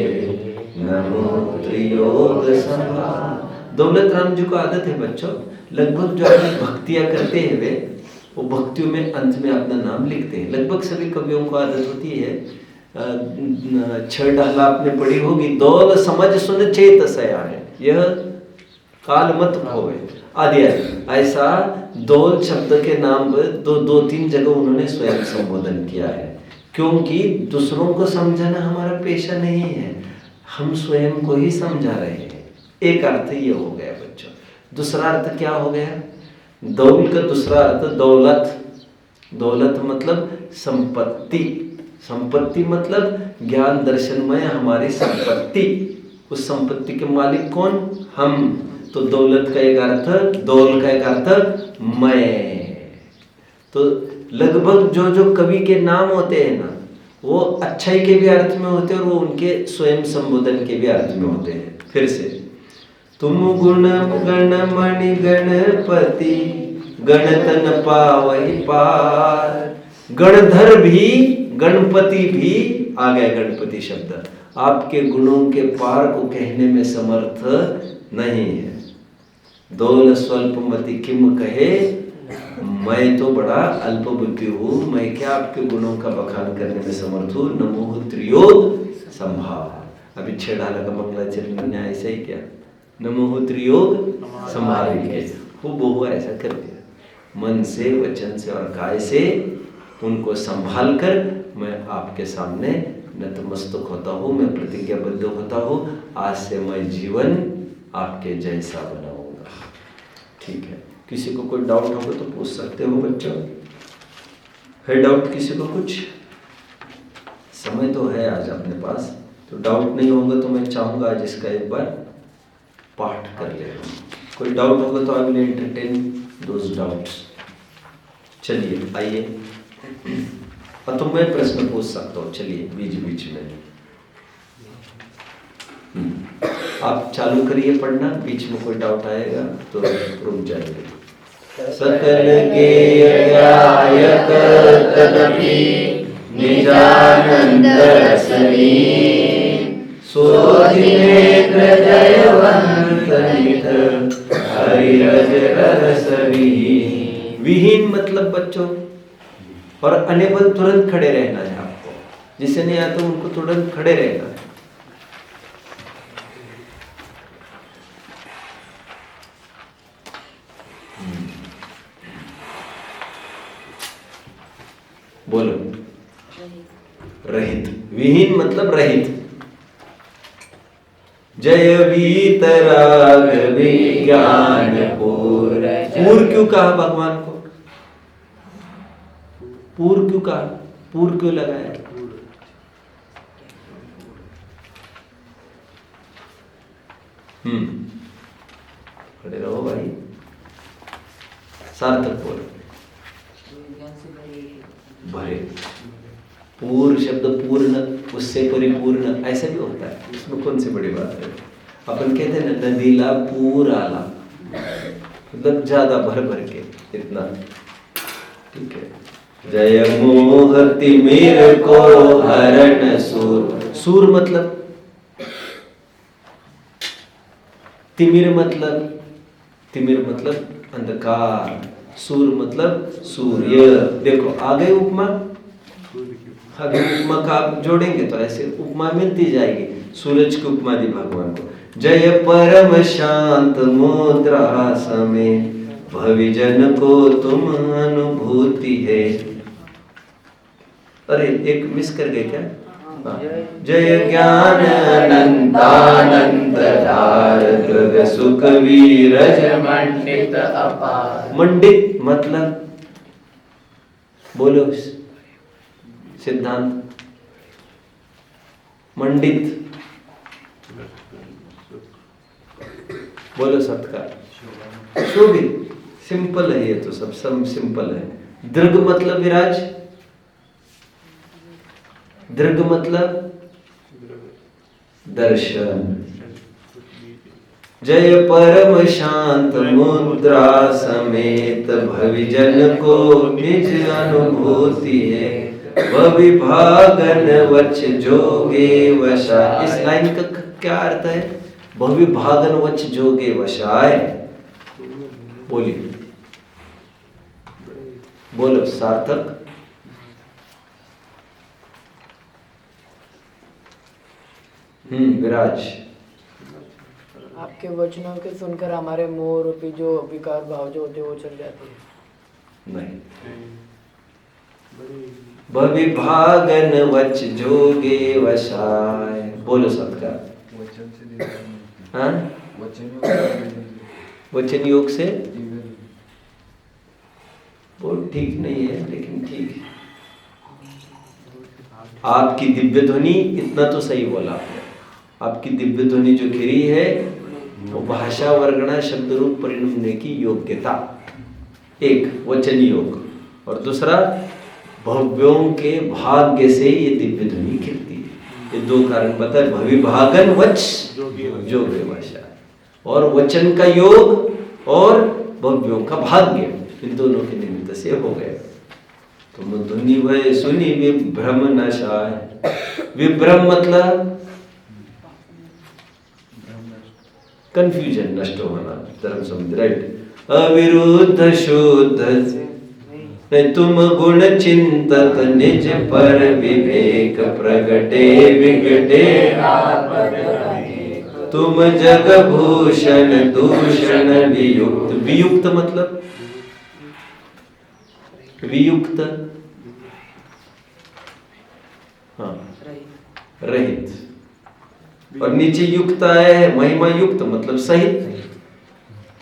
नमो त्रियोग संभार। दौलत राम जी को आदत है बच्चों, लगभग जो अपनी भक्तियां करते हैं वे, वो भक्तियों में अंत में अपना नाम लिखते हैं। लगभग सभी कवियों को आदत होती है। 6 डाला आपने पढ़ी होगी, दौल समझ सुन चेत सयाने, यह काल मत खोवे आदि। ऐसा दौल शब्द के नाम पर 2-3 जगह उन्होंने स्वयं संबोधन किया है, क्योंकि दूसरों को समझाना हमारा पेशा नहीं है, हम स्वयं को ही समझा रहे हैं। एक अर्थ ये हो गया बच्चों। दूसरा अर्थ क्या हो गया? दौल का दूसरा अर्थ दौलत। दौलत मतलब संपत्ति। संपत्ति मतलब ज्ञान दर्शनमय हमारी संपत्ति। उस संपत्ति के मालिक कौन? हम। तो दौलत का एक अर्थ, दौल का एक अर्थ मैं। तो लगभग जो जो कवि के नाम होते हैं ना, वो अच्छाई के भी अर्थ में होते हैं और वो उनके स्वयं संबोधन के भी अर्थ में होते हैं। फिर से, तुम गुण गण मणि गणपति, गणतन पावै पार। गणधर भी, गणपति भी, आ गया गणपति शब्द, आपके गुणों के पार को कहने में समर्थ नहीं है। दौल स्वल्प मति किम कहे, मैं तो बड़ा अल्प बुद्धि हूँ, मैं क्या आपके गुणों का बखान करने में समर्थ हूँ। नमो त्रियोग संभार। अभी 6 डाला का मंगलाचरण ने ऐसा ही क्या, नमो त्रियोग संभार वो बहु ऐसा कर दिया। मन से, वचन से और काय से उनको संभाल कर मैं आपके सामने नतमस्तक होता हूँ, मैं प्रतिज्ञाबद्ध होता हूँ, आज से मैं जीवन आपके जैसा बनाऊंगा। ठीक है, किसी को कोई डाउट होगा तो पूछ सकते हो बच्चों। है डाउट किसी को? कुछ समय तो है आज अपने पास, तो डाउट नहीं होगा तो मैं चाहूंगा आज इसका एक बार पाठ कर ले। कोई डाउट होगा तो I will entertain those doubts. चलिए आइए, और तो मैं प्रश्न पूछ सकता हूँ, चलिए बीच बीच में आप चालू करिए पढ़ना, बीच में कोई डाउट आएगा तो रुक जाएंगे। सकल ज्ञायक तदपि निजानंद रसनी, सोधि नेत्र जयवंत नित हरिरज रस विहीन। विहीन मतलब बच्चों, और अनेबल तुरंत खड़े रहना है आपको, जिसे नहीं आता उनको तुरंत खड़े रहना है। बोलो। रहित। विहीन मतलब रहित। जय वीतराग विज्ञान पूर। पूर क्यों कहा भगवान को? पूर क्यों कहा? पूर क्यों लगाया? खड़े रहो भाई, सार्थक बोलो। भरे। पूर्ण शब्द पूर्ण, उससे परिपूर्ण, ऐसा भी होता है, इसमें कौन सी बड़ी बात है? अपन कहते हैं ना, नदीला पूर आला, मतलब ज्यादा भर भर के, इतना। ठीक है। जय मोह तिमिर को हरण सूर। सूर मतलब तिमिर मतलब अंधकार, सूर मतलब सूर्य। देखो आ गई उपमा। अगर उपमा का आप जोड़ेंगे तो ऐसे उपमा मिलती जाएगी। सूरज की उपमा दी भगवान को। जय परम शांत मुद्रा समेत, भविजन को तुम अनुभूति है। अरे एक मिस कर गए क्या? जय ज्ञान अनंतानंद धार गग सुख वीरज
मंडित अपार।
मंडित मतलब बोलो सिद्धांत। मंडित बोलो सत्कार शोभित सिंपल है, ये तो सब सिंपल है। दृग मतलब विराज, दृग मतलब दर्शन। जय परम शांत मुद्रा समेत भविजन को निज अनुभूति है, भविभागन वच जोगे वशा। इस लाइन का क्या अर्थ है? भविभागन वच जोगे वशाय। बोलिए, बोलो सार्थक। विराज।
आपके वचनों के सुनकर हमारे मोह रूपी जो विकार भाव जो होते वो चल जाते हैं।
नहीं, भविभागन वच जोगे वशाय। बोलो सत्कार। हाँ, वचन योग से वो ठीक नहीं है, लेकिन ठीक है। आपकी दिव्य ध्वनि, इतना तो सही बोला आपने। आपकी दिव्य ध्वनि जो खिरी है वो भाषा वर्गणा शब्द रूप परिणमने की योग्यता, एक वचन योग, और दूसरा भव्यों के भाग्य से ये दिव्य ध्वनि खिलती है। ये दो कारण पता है, भविभागन वच जोगे भाषा, और वचन का योग और भव्यों का भाग्य, इन दोनों के निमित्त से हो गए। तुम ध्वनि भय सुनी विभ्रम नशाय। विभ्रम मतलब कंफ्यूजन, नष्ट होना, धर्म समुद्र, राइट। अविरुद्ध शुद्ध तुम गुण चिंतत निज पर विवेक प्रगटे विगटे तुम जग भूषण दूषण वियुक्त। वियुक्त मतलब वियुक्त, हाँ, रहित। और नीचे युक्त आया है, महिमा युक्त मतलब सहित।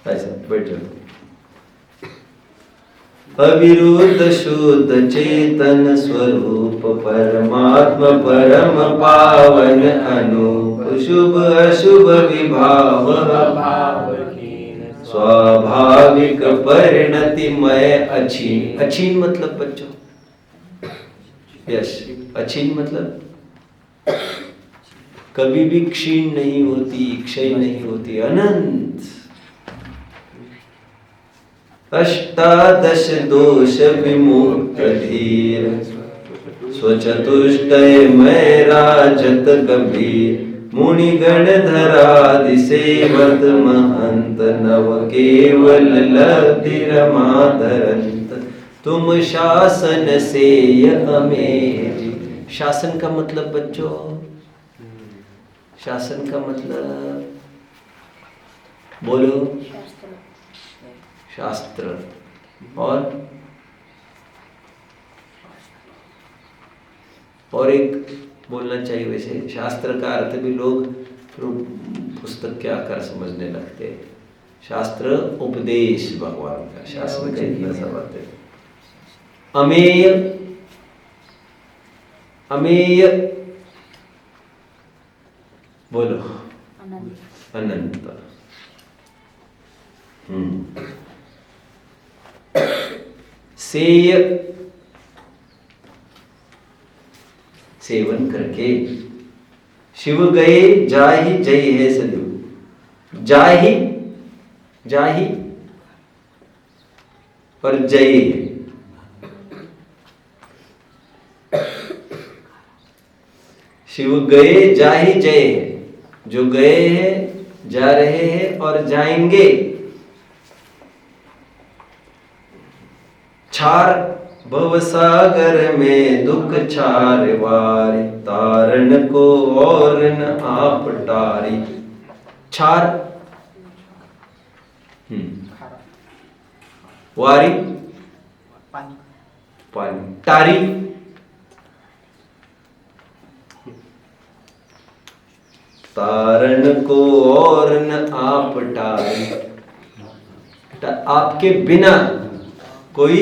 ऐसा बैठ जाओ। अविरुद्ध शुद्ध चेतन स्वरूप परमात्मा परम पावन अनूप शुभ अशुभ विभाव स्वाभाविक परिणति मय अछीन। अछीन मतलब बच्चों, यस, अछीन मतलब कभी भी क्षीण नहीं होती, क्षय नहीं होती, अनंत। अष्टादश दोष विमुक्त धीर स्वचतुष्टय में राजत गंभीर मुनिगण धरादि सेवत महंत नव केवल लब्धि रमाधरंत तुम शासन से अमेज। शासन का मतलब बच्चों, शासन का मतलब बोलो, शास्त्र। और एक बोलना चाहिए, वैसे शास्त्र का अर्थ भी लोग पुस्तक के आकार समझने लगते हैं। शास्त्र उपदेश भगवान का, शास्त्र का इतना सब अर्थ है। अमेय, अमेय बोलो, अनंत। सेय, सेवन करके। शिव गए जाहि जय है सदैव। जाहि, जाहि और जय है। शिव गए जाहि जय है, जो गए हैं, जा रहे हैं और जाएंगे। छार, भवसागर में दुख छार वारी तारण को और न आप टारी। छार वारी पानी, टारी तारण को और न आप टारे। आपके बिना कोई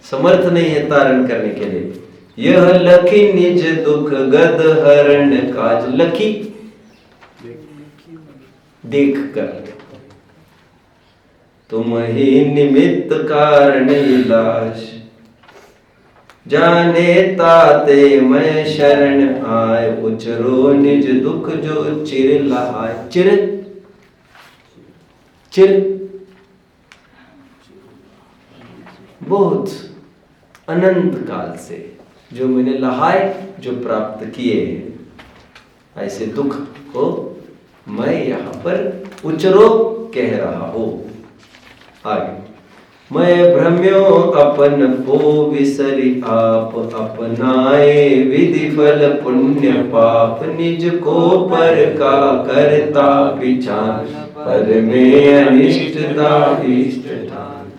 समर्थ नहीं है तारण करने के लिए। यह लखी निज दुख गद हरण काज। लखी देख कर, तुम ही निमित्त कारण इलाज। जाने ताते मैं शरण आए, उचरो निज दुख जो चिर लहाय। चिर चिर बहुत अनंत काल से जो मैंने लहाए, जो प्राप्त किए हैं, ऐसे दुख को मैं यहां पर उचरो कह रहा हूं। आगे, मैं भ्रम्यो अपन को विसरि आप, अपनाए विधि फल पुण्य पाप। निज को पर का करता विचार, पर में अनिष्टता इष्ट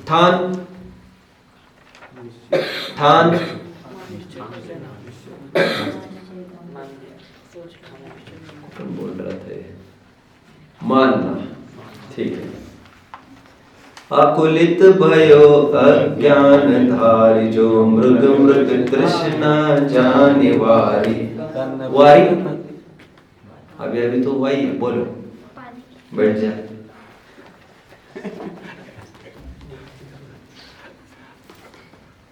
ठान। ठान बोल रहा थे मानना, ठीक है। अकुलित भयो अज्ञान धारी, जो मृग मृग तृष्णा जाने वारी। वारी अभी तो वही है, बोलो बैठ जा।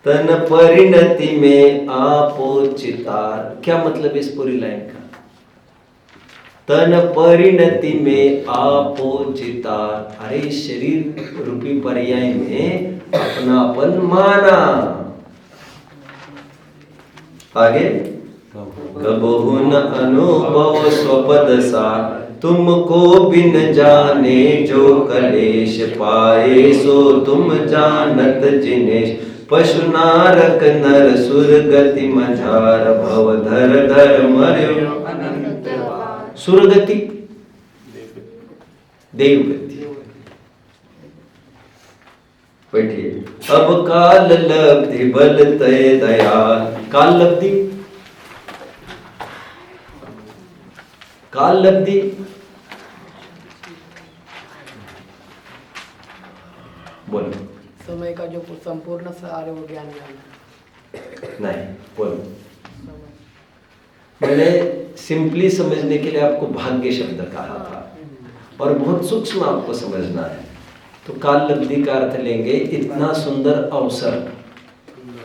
तन परिणति में आपो चितार। क्या मतलब इस पूरी लाइन का? तन परिणति में आपो चितार। अरे शरीर रूपी पर्याय में अपनापन माना। आगे, कबहु न अनुभव स्वपद सार, तुमको बिन जाने जो कलेश पाए, सो तुम जानत जिनेश। पशु नारक नर सुर गति मझार, भव धर धर मर्यो अनंत बार। सुरगति देवगति। बैठिए। अब काल लब्धि बल तय दयाल। काल लब्धि, काल लब्धि बोलो।
समय का जो संपूर्ण सार है वो ज्ञान है।
नहीं, बोलो। मैंने सिंपली समझने के लिए आपको भाग्य शब्द कहा था, और बहुत सूक्ष्म आपको समझना है। तो काल लब्धि का अर्थ लेंगे इतना सुंदर अवसर,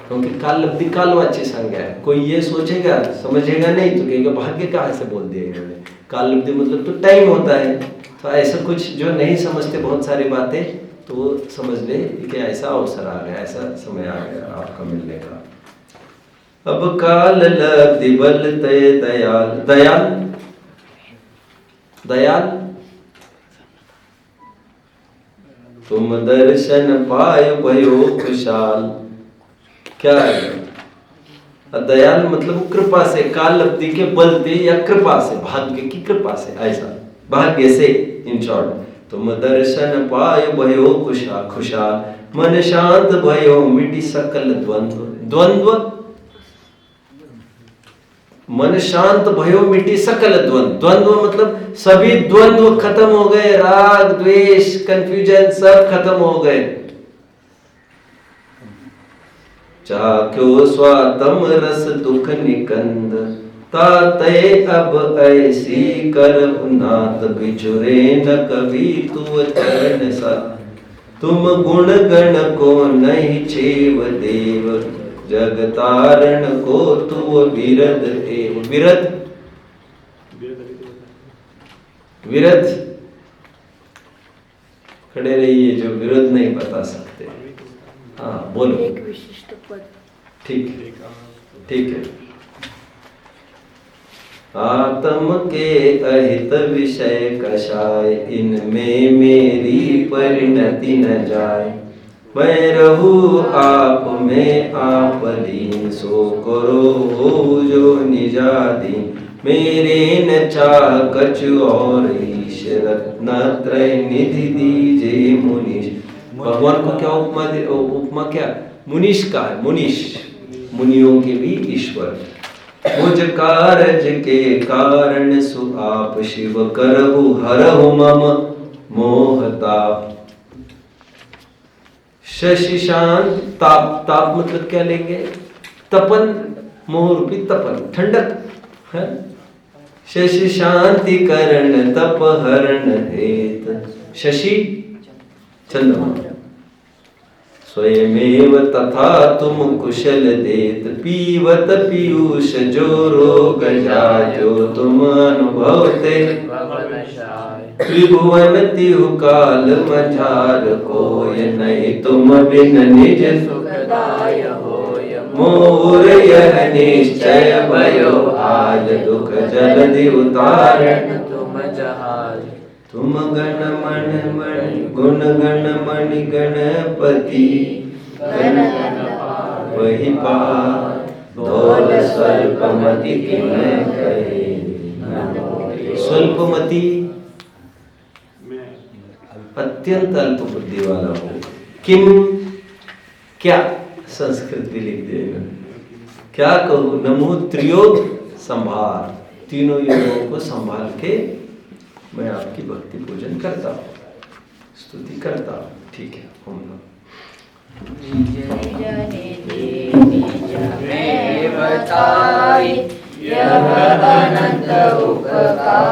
क्योंकि काल लब्धि कालवाची संज्ञा है। कोई ये सोचेगा, समझेगा नहीं तो कहेगा भाग्य कहाँ से बोल दिया इन्होंने। काल लब्धि मतलब तो टाइम होता है। तो ऐसा कुछ जो नहीं समझते बहुत सारी बातें, तो वो समझ ले कि ऐसा अवसर आ गया, ऐसा समय आ गया आपका मिलने का। अब काल लब्धि बल तय दयाल। दयाल, दयाल तुम दर्शन पाए भयो खुशाल। क्या है? दयाल मतलब कृपा से, काल लब्धि के बलते या कृपा से, भाग्य की कृपा से, ऐसा भाग्य से। इन शॉर्ट, तुम दर्शन पाए भयो खुशा खुशाल, मन शांत भयो मिटी सकल द्वंद्व। द्वंद्व, मन शांत भयो मिटी सकल द्वंद्व। द्वंद्व मतलब सभी द्वंद्व खत्म हो गए, राग द्वेष कंफ्यूजन सब खत्म हो गए। चाख्यो स्वातम रस दुख निकंद, ताते अब ऐसी कर नाथ बिछुरे न कभी तू चरण सा। तुम गुण गण को नहीं छेव देव, जग तारण को तू विरद एव। विरद, विरद खड़े रहिए जो विरोध नहीं बता सकते। हाँ बोलो।
एक विशिष्ट पद।
ठीक, ठीक है। आत्म के अहित विषय कषाय, इनमें मेरी परिणति न जाए। मैं रहूं आप में आप लीन, सो करो हो जो निजादीन। मेरे न चाह कछु और ईश, रत्नत्रय निधि दीजे मुनीश। भगवान को क्या उपमा उपमा क्या मुनीश का है? मुनीश, मुनियों के भी ईश्वर। मुझ कारज के कारण सु आप शिव करहु हरहु मम मोहताप। शशि शांत, ताप, ताप मतलब क्या लेंगे? तपन, मोह रूपी तपन, ठंडक है। शशि शांति करण तप हरण हेत। शशि चंद्रमा, स्वयमेव तथा तुम कुशल देत, पीवत पीयूष जो रोग जायो तुम अनुभवते। त्रिभुवन तिहु काल मझार कोय, नहीं तुम बिन निज
सुखदाय होय।
मोर यह निश्चय भयो आज, दुख जल्दि उतारण
तुम जहाज।
तुम गण मन मणि गुण गण मणि गणपति, वही पार धौल स्वल्पमति किन्ह कहे। स्वल्पमति अत्यंत अल्प बुद्धि वाला हो। किम क्या, संस्कृत भी लिख देगा। क्या कहूँ, नमो त्रियोग संभार, तीनों योगों को संभाल के मैं आपकी भक्ति पूजन करता हूँ, स्तुति करता हूँ। ठीक है, हम लोग
बताई यह अनंत उपकार।